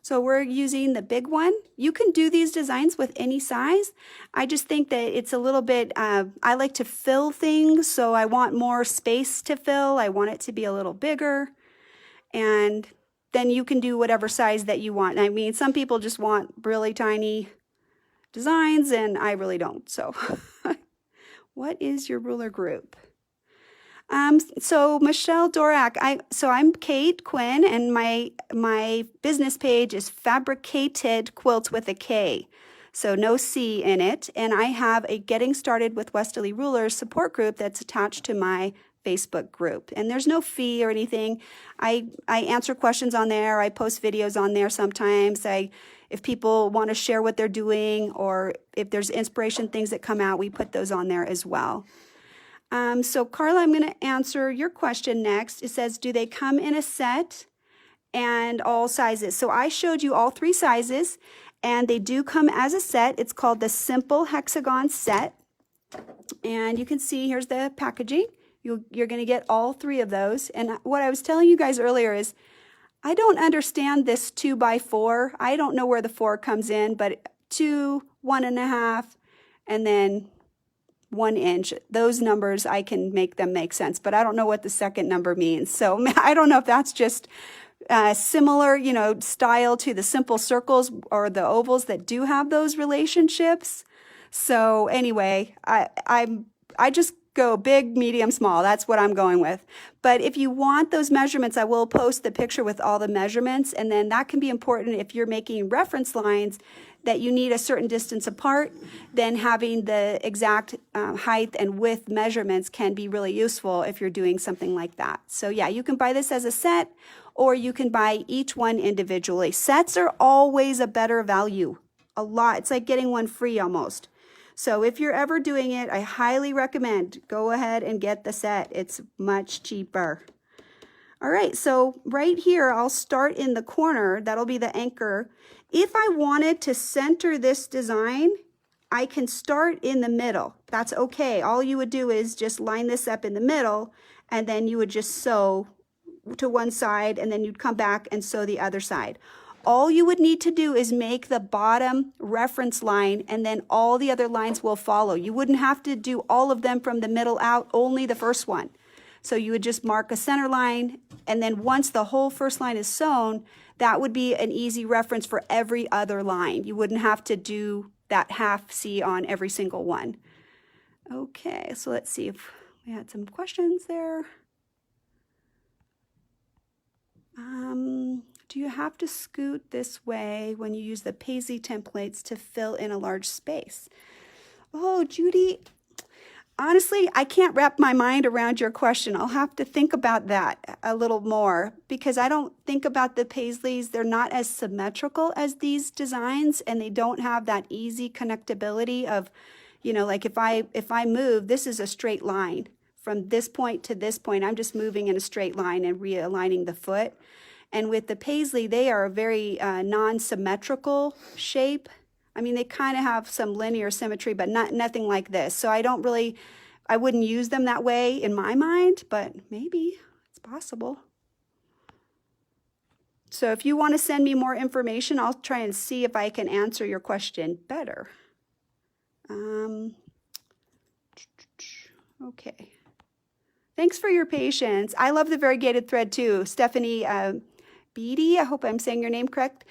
So we're using the big one. You can do these designs with any size. I just think that it's a little bit, I like to fill things, so I want more space to fill. I want it to be a little bigger. And then you can do whatever size that you want. I mean, some people just want really tiny designs, and I really don't. So what is your ruler group? So Michelle Dorak, I'm Kate Quinn, and my business page is Fabricated Quilts with a K, so no C in it. And I have a Getting Started with Westalee Rulers support group that's attached to my Facebook group. And there's no fee or anything. I answer questions on there. I post videos on there sometimes. If people want to share what they're doing, or if there's inspiration things that come out, we put those on there as well. So Carla, I'm going to answer your question next. It says, do they come in a set and all sizes? So I showed you all 3 sizes, and they do come as a set. It's called the Simple Hexagon Set. And you can see here's the packaging. You're going to get all 3 of those. And what I was telling you guys earlier is I don't understand this 2x4. I don't know where the 4 comes in, but 2, 1.5, and then 1 inch. Those numbers, I can make them make sense, but I don't know what the second number means. So I don't know if that's just similar, style to the simple circles or the ovals that do have those relationships. So anyway, I just go big, medium, small. That's what I'm going with. But if you want those measurements, I will post the picture with all the measurements, and then that can be important if you're making reference lines that you need a certain distance apart. Then having the exact height and width measurements can be really useful if you're doing something like that. So yeah, you can buy this as a set, or you can buy each one individually. Sets are always a better value, a lot. It's like getting one free almost. So if you're ever doing it, I highly recommend go ahead and get the set. It's much cheaper. All right, so right here, I'll start in the corner. That'll be the anchor. If I wanted to center this design, I can start in the middle. That's okay. All you would do is just line this up in the middle, and then you would just sew to one side, and then you'd come back and sew the other side. All you would need to do is make the bottom reference line, and then all the other lines will follow. You wouldn't have to do all of them from the middle out, only the first one. So you would just mark a center line, and then once the whole first line is sewn, that would be an easy reference for every other line. You wouldn't have to do that half C on every single one. Okay, so let's see if we had some questions there. Do you have to scoot this way when you use the Paisley templates to fill in a large space? Oh, Judy, honestly, I can't wrap my mind around your question. I'll have to think about that a little more, because I don't think about the Paisleys. They're not as symmetrical as these designs, and they don't have that easy connectability of, like if I move, this is a straight line. From this point to this point, I'm just moving in a straight line and realigning the foot. And with the Paisley, they are a very non-symmetrical shape. I mean, they kind of have some linear symmetry, but nothing like this. So I wouldn't use them that way in my mind, but maybe it's possible. So if you want to send me more information, I'll try and see if I can answer your question better. Okay. Thanks for your patience. I love the variegated thread too. Stephanie Beatty, I hope I'm saying your name correct.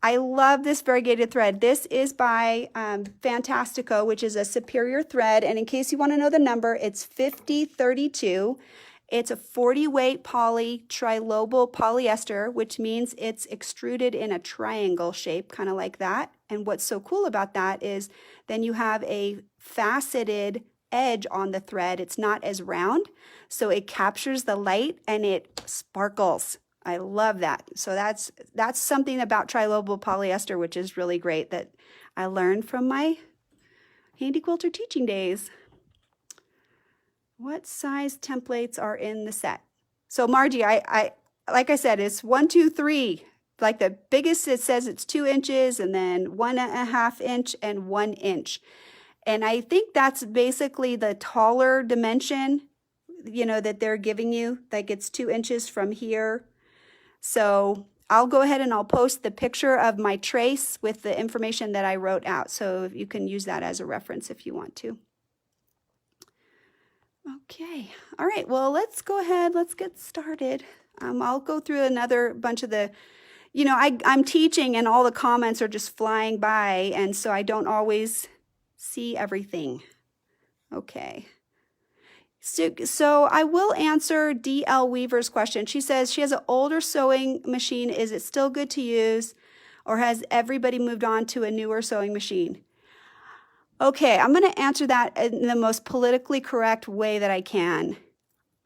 I love this variegated thread. This is by Fantastico, which is a superior thread. And in case you want to know the number, it's 5032. It's a 40 weight poly trilobal polyester, which means it's extruded in a triangle shape, kind of like that. And what's so cool about that is then you have a faceted edge on the thread. It's not as round, so it captures the light and it sparkles. I love that. So that's something about trilobal polyester, which is really great, that I learned from my handy quilter teaching days. What size templates are in the set? So Margie, I like I said, it's 1, 2, 3. Like the biggest, it says it's 2 inches, and then 1.5 inch and 1 inch. And I think that's basically the taller dimension, that they're giving you. Like it's 2 inches from here. So I'll go ahead and I'll post the picture of my trace with the information that I wrote out. So you can use that as a reference if you want to. Okay. All right. Well, let's go ahead. Let's get started. I'll go through another bunch of the you know, I'm teaching and all the comments are just flying by, and so I don't always see everything. Okay. So I will answer DL Weaver's question. She says she has an older sewing machine. Is it still good to use, or has everybody moved on to a newer sewing machine? Okay, I'm going to answer that in the most politically correct way that I can.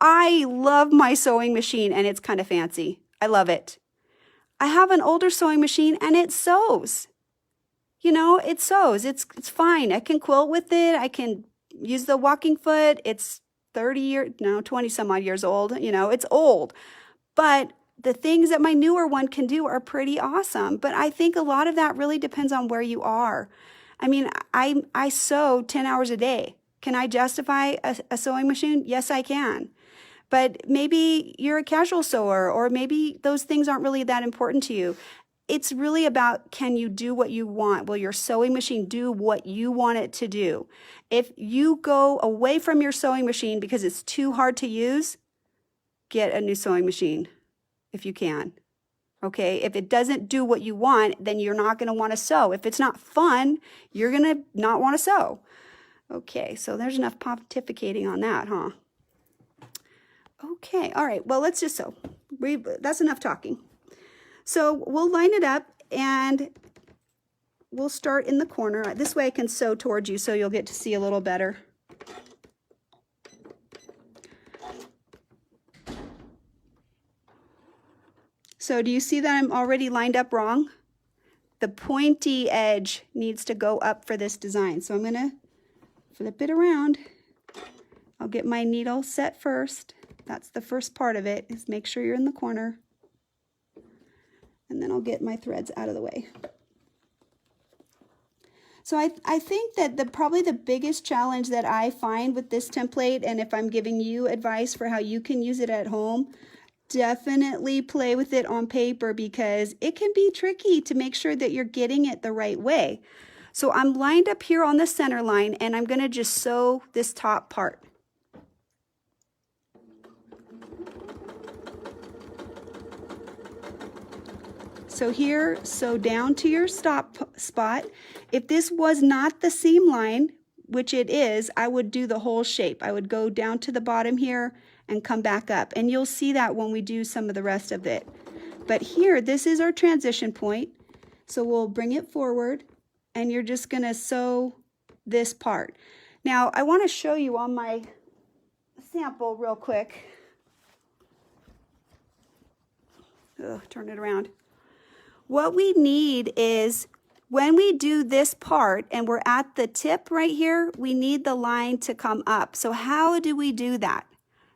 I love my sewing machine, and it's kind of fancy. I love it. I have an older sewing machine, and it sews. You know, it sews. It's fine. I can quilt with it. I can use the walking foot. It's 20 some odd years old. You know, it's old. But the things that my newer one can do are pretty awesome. But I think a lot of that really depends on where you are. I mean, I sew 10 hours a day. Can I justify a sewing machine? Yes, I can. But maybe you're a casual sewer, or maybe those things aren't really that important to you. It's really about, can you do what you want? Will your sewing machine do what you want it to do? If you go away from your sewing machine because it's too hard to use, get a new sewing machine if you can. Okay, if it doesn't do what you want, then you're not going to want to sew. If it's not fun, you're going to not want to sew. Okay, so there's enough pontificating on that, huh? Okay, all right, well, let's just sew. That's enough talking. So we'll line it up, and we'll start in the corner. This way I can sew towards you so you'll get to see a little better. So do you see that I'm already lined up wrong? The pointy edge needs to go up for this design. So I'm going to flip it around. I'll get my needle set first. That's the first part of it, is make sure you're in the corner. And then I'll get my threads out of the way. So I think that probably the biggest challenge that I find with this template, and if I'm giving you advice for how you can use it at home, definitely play with it on paper, because it can be tricky to make sure that you're getting it the right way. So I'm lined up here on the center line, and I'm going to just sew this top part. So here, sew down to your stop spot. If this was not the seam line, which it is, I would do the whole shape. I would go down to the bottom here and come back up. And you'll see that when we do some of the rest of it. But here, this is our transition point. So we'll bring it forward, and you're just going to sew this part. Now, I want to show you on my sample real quick. Turn it around. What we need is, when we do this part and we're at the tip right here, we need the line to come up. So how do we do that?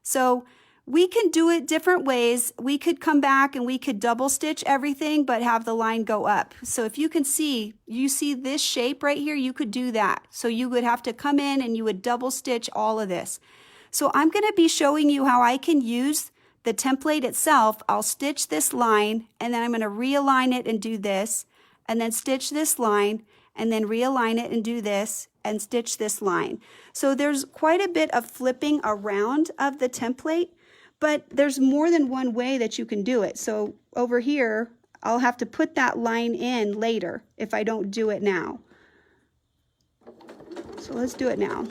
So we can do it different ways. We could come back and we could double stitch everything, but have the line go up. So if you can see, you see this shape right here, you could do that. So you would have to come in and you would double stitch all of this. So I'm going to be showing you how I can use the template itself. I'll stitch this line, and then I'm going to realign it and do this, and then stitch this line, and then realign it and do this, and stitch this line. So there's quite a bit of flipping around of the template, but there's more than one way that you can do it. So over here, I'll have to put that line in later if I don't do it now. So let's do it now.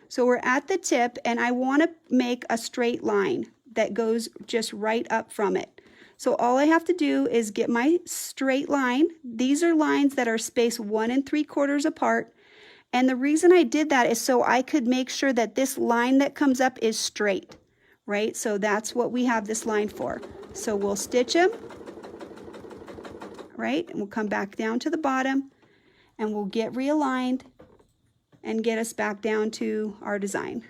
So we're at the tip, and I want to make a straight line that goes just right up from it. So all I have to do is get my straight line. These are lines that are spaced 1 3/4 apart. And the reason I did that is so I could make sure that this line that comes up is straight, right? So that's what we have this line for. So we'll stitch them, right? And we'll come back down to the bottom, and we'll get realigned and get us back down to our design.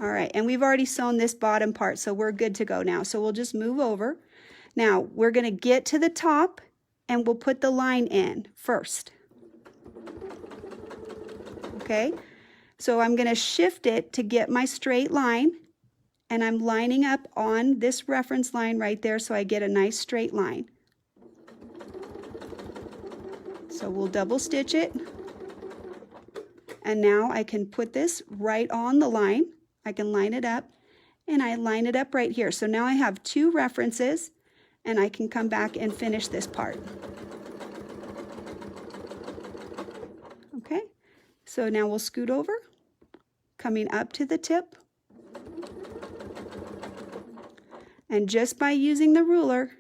All right, and we've already sewn this bottom part, so we're good to go now. So we'll just move over. Now, we're going to get to the top, and we'll put the line in first. Okay, so I'm going to shift it to get my straight line, and I'm lining up on this reference line right there so I get a nice straight line. So we'll double stitch it, and now I can put this right on the line. I can line it up, and I line it up right here. So now I have two references, and I can come back and finish this part. Okay, so now we'll scoot over, coming up to the tip. And just by using the ruler,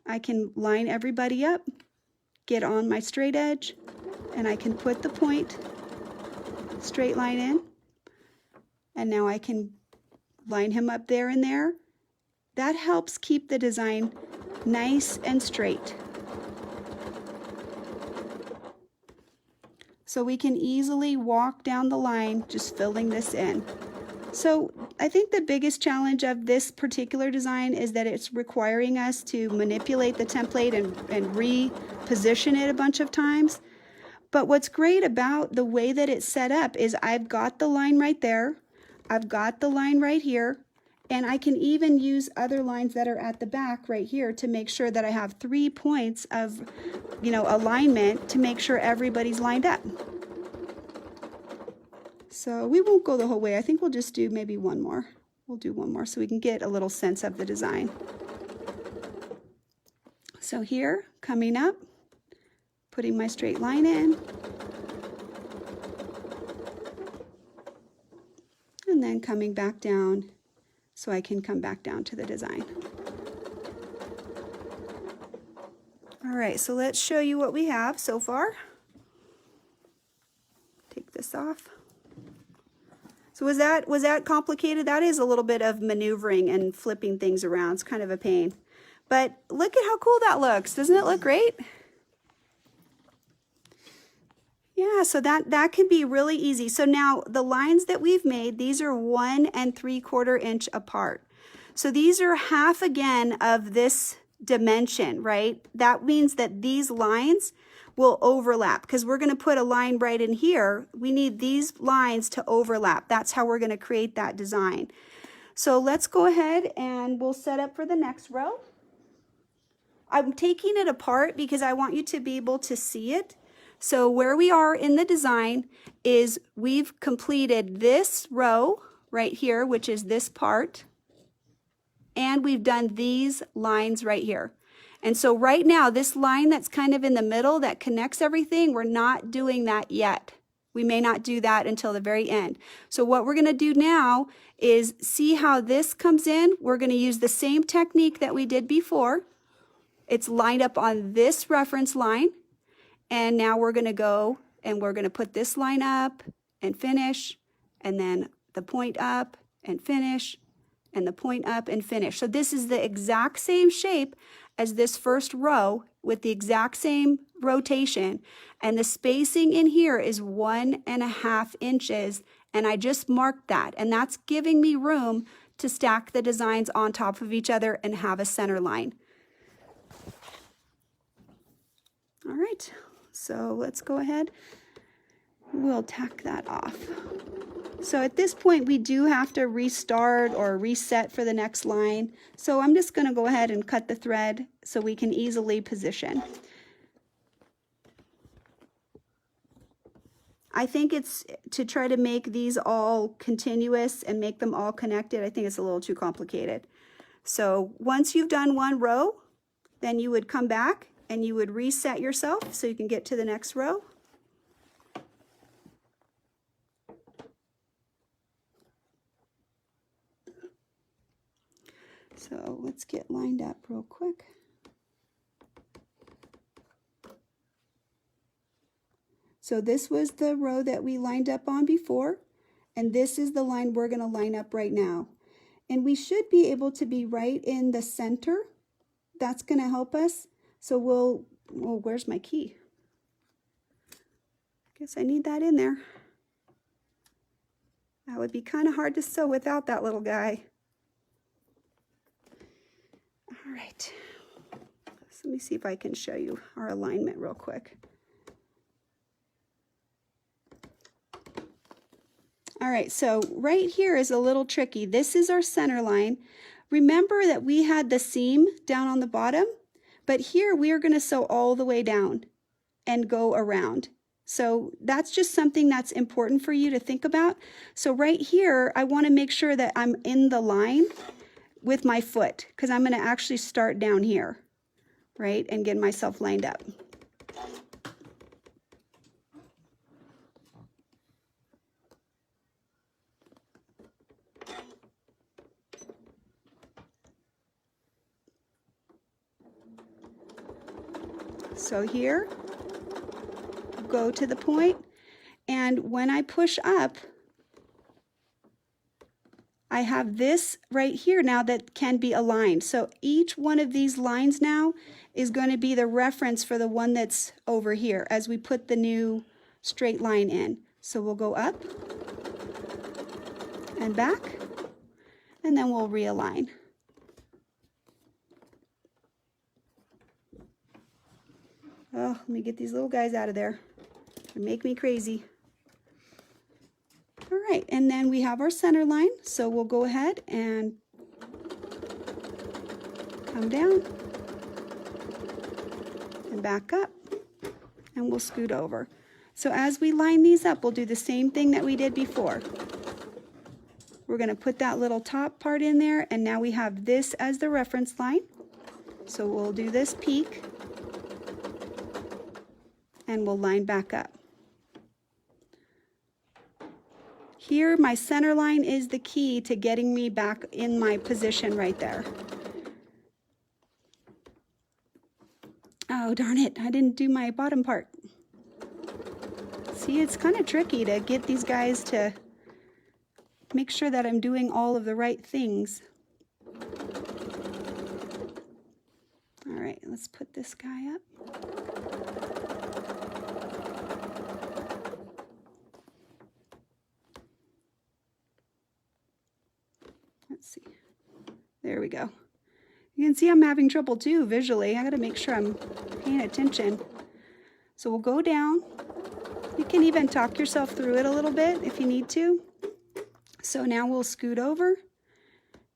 I can line everybody up, get on my straight edge, and I can put the point straight line in. And now I can line him up there and there. That helps keep the design nice and straight. So we can easily walk down the line just filling this in. So I think the biggest challenge of this particular design is that it's requiring us to manipulate the template and reposition it a bunch of times. But what's great about the way that it's set up is I've got the line right there, I've got the line right here, and I can even use other lines that are at the back right here to make sure that I have 3 points of, alignment to make sure everybody's lined up. So we won't go the whole way. I think we'll just do maybe one more. We'll do one more so we can get a little sense of the design. So here, coming up, putting my straight line in, and then coming back down so I can come back down to the design. All right, so let's show you what we have so far. Take this off. So was that complicated? That is a little bit of maneuvering and flipping things around. It's kind of a pain. But look at how cool that looks. Doesn't it look great? Yeah, so that can be really easy. So now the lines that we've made, these are 1 3/4 inch apart. So these are half again of this dimension, right? That means that these lines will overlap because we're going to put a line right in here. We need these lines to overlap. That's how we're going to create that design. So let's go ahead and we'll set up for the next row. I'm taking it apart because I want you to be able to see it. So where we are in the design is we've completed this row right here, which is this part, and we've done these lines right here. And so right now, this line that's kind of in the middle that connects everything, we're not doing that yet. We may not do that until the very end. So what we're going to do now is see how this comes in. We're going to use the same technique that we did before. It's lined up on this reference line. And now we're going to go and we're going to put this line up and finish, and then the point up and finish, and the point up and finish. So this is the exact same shape as this first row with the exact same rotation, and the spacing in here is 1.5 inches, and I just marked that, and that's giving me room to stack the designs on top of each other and have a center line. All right, so let's go ahead. We'll tack that off. So at this point, we do have to restart or reset for the next line. So I'm just going to go ahead and cut the thread so we can easily position. I think it's to try to make these all continuous and make them all connected. I think it's a little too complicated. So once you've done one row, then you would come back and you would reset yourself so you can get to the next row. So let's get lined up real quick. So this was the row that we lined up on before, and this is the line we're going to line up right now. And we should be able to be right in the center. That's going to help us. So well, where's my key? I guess I need that in there. That would be kind of hard to sew without that little guy. All right, so let me see if I can show you our alignment real quick. All right, so right here is a little tricky. This is our center line. Remember that we had the seam down on the bottom, but here we are going to sew all the way down and go around. So that's just something that's important for you to think about. So right here, I want to make sure that I'm in the line with my foot, because I'm going to actually start down here, right, and get myself lined up. So here, go to the point, and when I push up, I have this right here now that can be aligned. So each one of these lines now is going to be the reference for the one that's over here as we put the new straight line in. So we'll go up and back, and then we'll realign. Oh, let me get these little guys out of there. They make me crazy. All right, and then we have our center line, so we'll go ahead and come down and back up, and we'll scoot over. So as we line these up, we'll do the same thing that we did before. We're going to put that little top part in there, and now we have this as the reference line. So we'll do this peak, and we'll line back up. Here, my center line is the key to getting me back in my position right there. Oh, darn it, I didn't do my bottom part. See, it's kind of tricky to get these guys to make sure that I'm doing all of the right things. All right, let's put this guy up. Let's see. There we go. You can see I'm having trouble too visually. I got to make sure I'm paying attention. So we'll go down. You can even talk yourself through it a little bit if you need to. So now we'll scoot over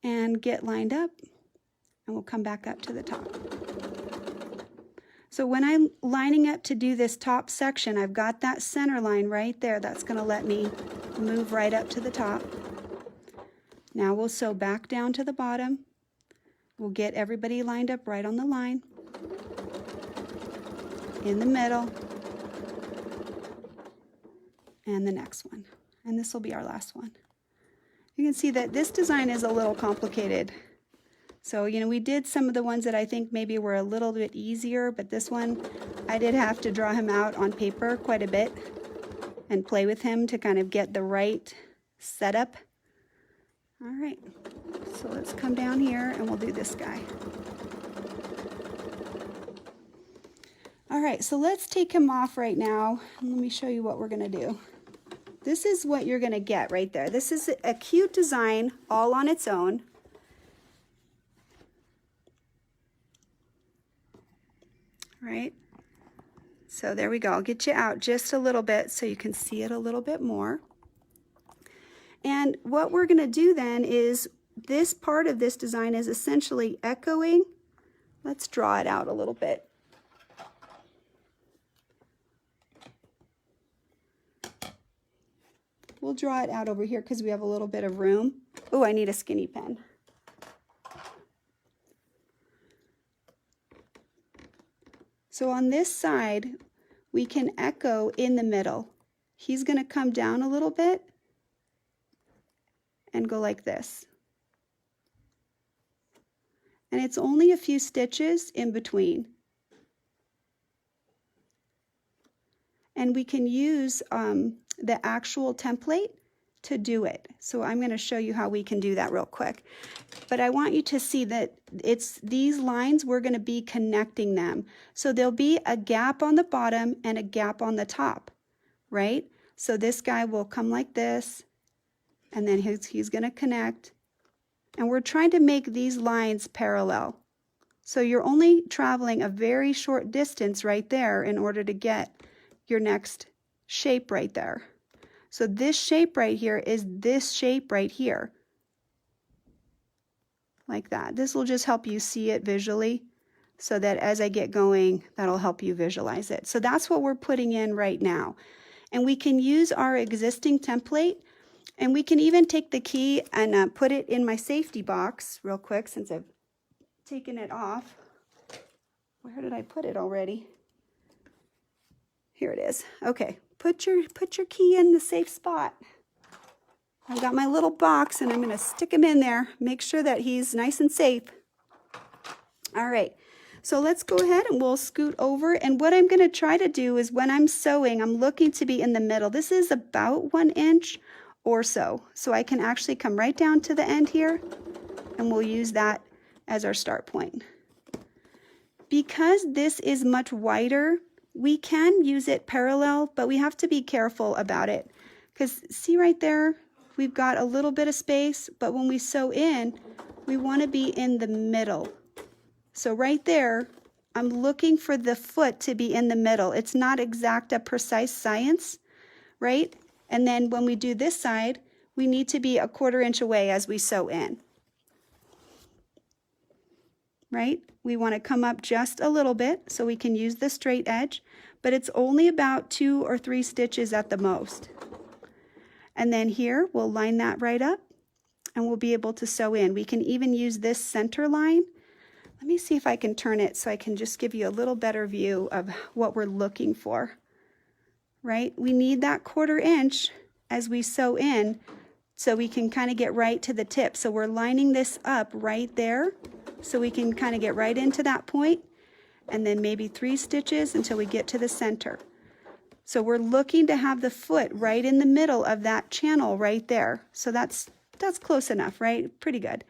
and get lined up, and we'll come back up to the top. So when I'm lining up to do this top section, I've got that center line right there. That's going to let me move right up to the top. Now we'll sew back down to the bottom. We'll get everybody lined up right on the line, in the middle, and the next one. And this will be our last one. You can see that this design is a little complicated. So, you know, we did some of the ones that I think maybe were a little bit easier, but this one, I did have to draw him out on paper quite a bit and play with him to kind of get the right setup. All right, so let's come down here and we'll do this guy. All right, so let's take him off right now. And let me show you what we're gonna do. This is what you're gonna get right there. This is a cute design all on its own. All right, so there we go. I'll get you out just a little bit so you can see it a little bit more. And what we're going to do then is this part of this design is essentially echoing. Let's draw it out a little bit. We'll draw it out over here because we have a little bit of room. Oh, I need a skinny pen. So on this side, we can echo in the middle. He's going to come down a little bit and go like this. And it's only a few stitches in between. And we can use the actual template to do it. So I'm going to show you how we can do that real quick. But I want you to see that it's these lines, we're going to be connecting them. So there'll be a gap on the bottom and a gap on the top, right? So this guy will come like this, and then he's going to connect. And we're trying to make these lines parallel. So you're only traveling a very short distance right there in order to get your next shape right there. So this shape right here is this shape right here. Like that. This will just help you see it visually. so that as I get going, that'll help you visualize it. So that's what we're putting in right now. And we can use our existing template, and we can even take the key and put it in my safety box real quick since I've taken it off. Where did I put it already? Here it is. Okay, put your key in the safe spot. I've got my little box and I'm going to stick him in there. Make sure that he's nice and safe. All right, so let's go ahead and we'll scoot over. And what I'm going to try to do is when I'm sewing, I'm looking to be in the middle. This is about 1 inch or so. So I can actually come right down to the end here, and we'll use that as our start point. Because this is much wider, we can use it parallel, but we have to be careful about it. Because see right there, we've got a little bit of space, but when we sew in, we want to be in the middle. So right there, I'm looking for the foot to be in the middle. It's not a precise science, right? And then when we do this side, we need to be 1/4 inch away as we sew in, right? We want to come up just a little bit so we can use the straight edge, but it's only about 2 or 3 stitches at the most. And then here, we'll line that right up and we'll be able to sew in. We can even use this center line. Let me see if I can turn it so I can just give you a little better view of what we're looking for, right? We need that 1/4 inch as we sew in so we can kind of get right to the tip. So we're lining this up right there so we can kind of get right into that point, and then maybe 3 stitches until we get to the center. So we're looking to have the foot right in the middle of that channel right there. So that's close enough, right? Pretty good.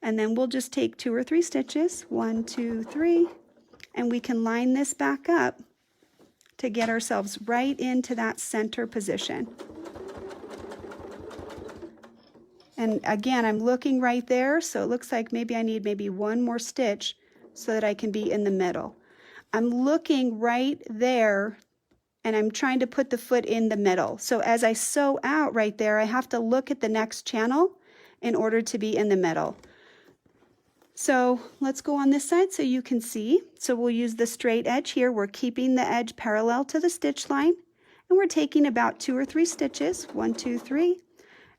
And then we'll just take 2 or 3 stitches, 1, 2, 3, and we can line this back up to get ourselves right into that center position. And again, I'm looking right there, so it looks like maybe I need 1 more stitch so that I can be in the middle. I'm looking right there, and I'm trying to put the foot in the middle. So as I sew out right there, I have to look at the next channel in order to be in the middle. So let's go on this side so you can see. So we'll use the straight edge here. We're keeping the edge parallel to the stitch line, and we're taking about 2 or 3 stitches, 1, 2, 3,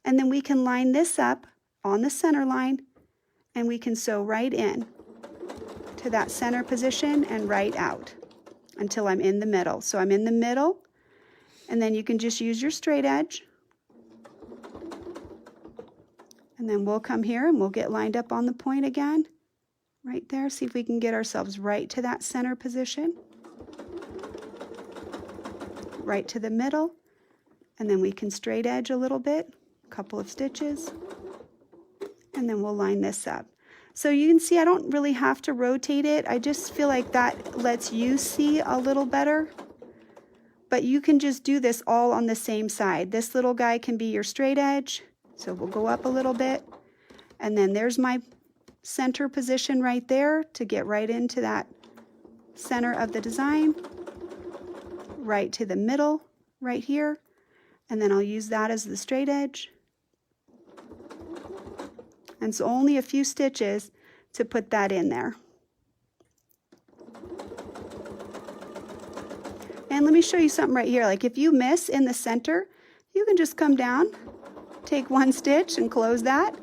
and then we can line this up on the center line, and we can sew right in to that center position and right out until I'm in the middle. So I'm in the middle, and then you can just use your straight edge. And then we'll come here and we'll get lined up on the point again, right there. See if we can get ourselves right to that center position, right to the middle, and then we can straight edge a little bit, a couple of stitches, and then we'll line this up. So you can see I don't really have to rotate it. I just feel like that lets you see a little better. But you can just do this all on the same side. This little guy can be your straight edge. So we'll go up a little bit, and then there's my center position right there to get right into that center of the design, right to the middle right here, and then I'll use that as the straight edge. And so only a few stitches to put that in there. And let me show you something right here. Like if you miss in the center, you can just come down, take 1 stitch and close that.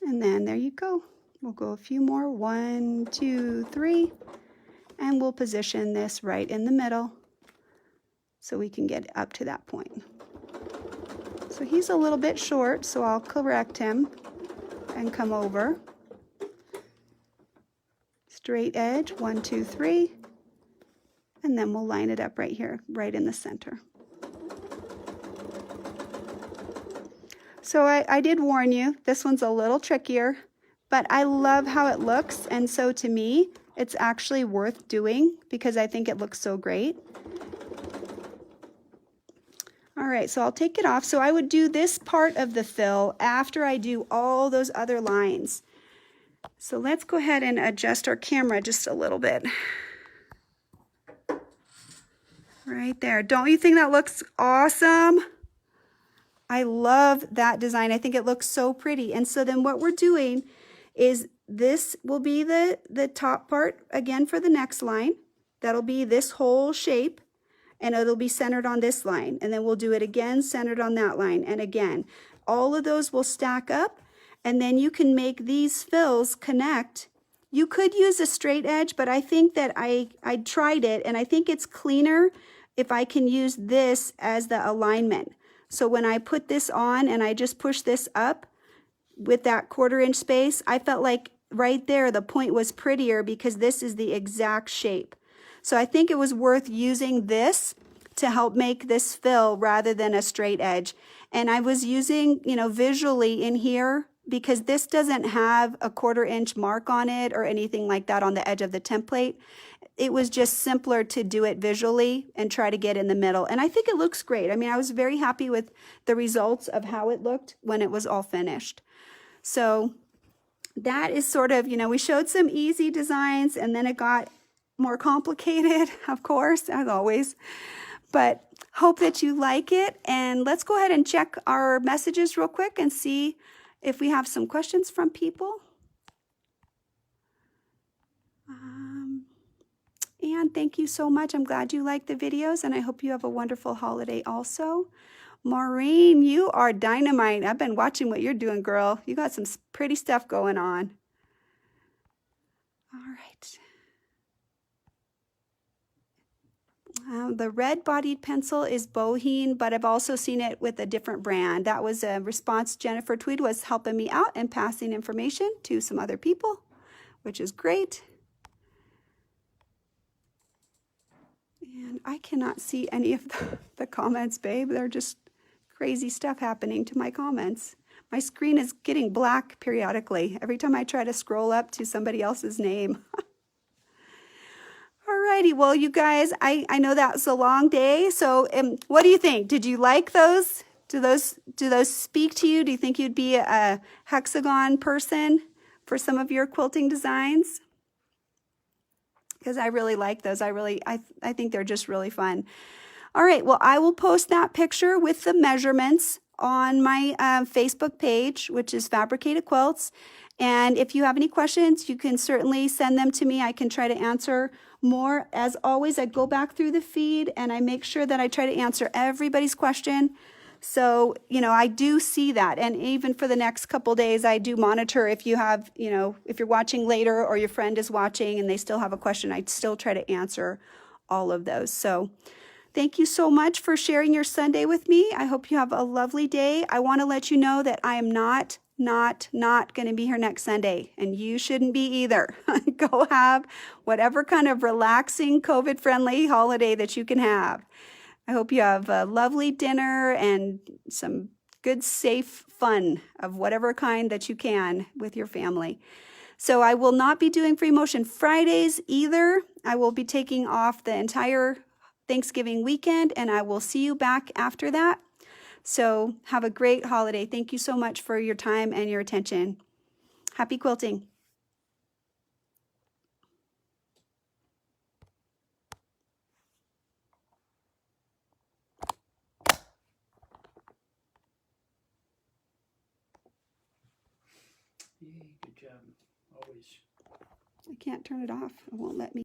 And then there you go. We'll go a few more, 1, 2, 3, and we'll position this right in the middle so we can get up to that point. So he's a little bit short, so I'll correct him and come over. Straight edge, 1, 2, 3, and then we'll line it up right here, right in the center. So I did warn you, this one's a little trickier, but I love how it looks, and so to me, it's actually worth doing because I think it looks so great. All right, so I'll take it off. So I would do this part of the fill after I do all those other lines. So let's go ahead and adjust our camera just a little bit. Right there. Don't you think that looks awesome? I love that design. I think it looks so pretty. And so then what we're doing is this will be the top part again for the next line. That'll be this whole shape, and it'll be centered on this line. And then we'll do it again, centered on that line. And again, all of those will stack up, and then you can make these fills connect. You could use a straight edge, but I think that I tried it, and I think it's cleaner if I can use this as the alignment. So when I put this on and I just push this up with that 1/4 inch space, I felt like right there the point was prettier because this is the exact shape. So I think it was worth using this to help make this fill rather than a straight edge. And I was using, you know, visually in here, because this doesn't have a 1/4 inch mark on it or anything like that on the edge of the template. It was just simpler to do it visually and try to get in the middle. And I think it looks great. I mean, I was very happy with the results of how it looked when it was all finished. So that is sort of, you know, we showed some easy designs and then it got more complicated, of course, as always. But hope that you like it. And let's go ahead and check our messages real quick and see if we have some questions from people. And thank you so much. I'm glad you liked the videos, and I hope you have a wonderful holiday also. Maureen, you are dynamite. I've been watching what you're doing, girl. You got some pretty stuff going on. All right. The red-bodied pencil is Boheen, but I've also seen it with a different brand. That was a response. Jennifer Tweed was helping me out and passing information to some other people, which is great. And I cannot see any of the comments, babe. They're just crazy stuff happening to my comments. My screen is getting black periodically every time I try to scroll up to somebody else's name. Alrighty, well, you guys, I know that was a long day. So what do you think? Did you like those? Do those speak to you? Do you think you'd be a hexagon person for some of your quilting designs? Because I really like those. I think they're just really fun. All right, well, I will post that picture with the measurements on my Facebook page, which is Fabricated Quilts. And if you have any questions, you can certainly send them to me. I can try to answer more. As always, I go back through the feed and I make sure that I try to answer everybody's question. So, you know, I do see that. And even for the next couple days, I do monitor if you have, you know, if you're watching later or your friend is watching and they still have a question, I still try to answer all of those. So thank you so much for sharing your Sunday with me. I hope you have a lovely day. I want to let you know that I am not going to be here next Sunday, and you shouldn't be either. Go have whatever kind of relaxing, COVID-friendly holiday that you can have. I hope you have a lovely dinner and some good, safe fun of whatever kind that you can with your family. So I will not be doing Free Motion Fridays either. I will be taking off the entire Thanksgiving weekend, and I will see you back after that. So have a great holiday. Thank you so much for your time and your attention. Happy quilting. Yay, good job. Always. I can't turn it off. It won't let me.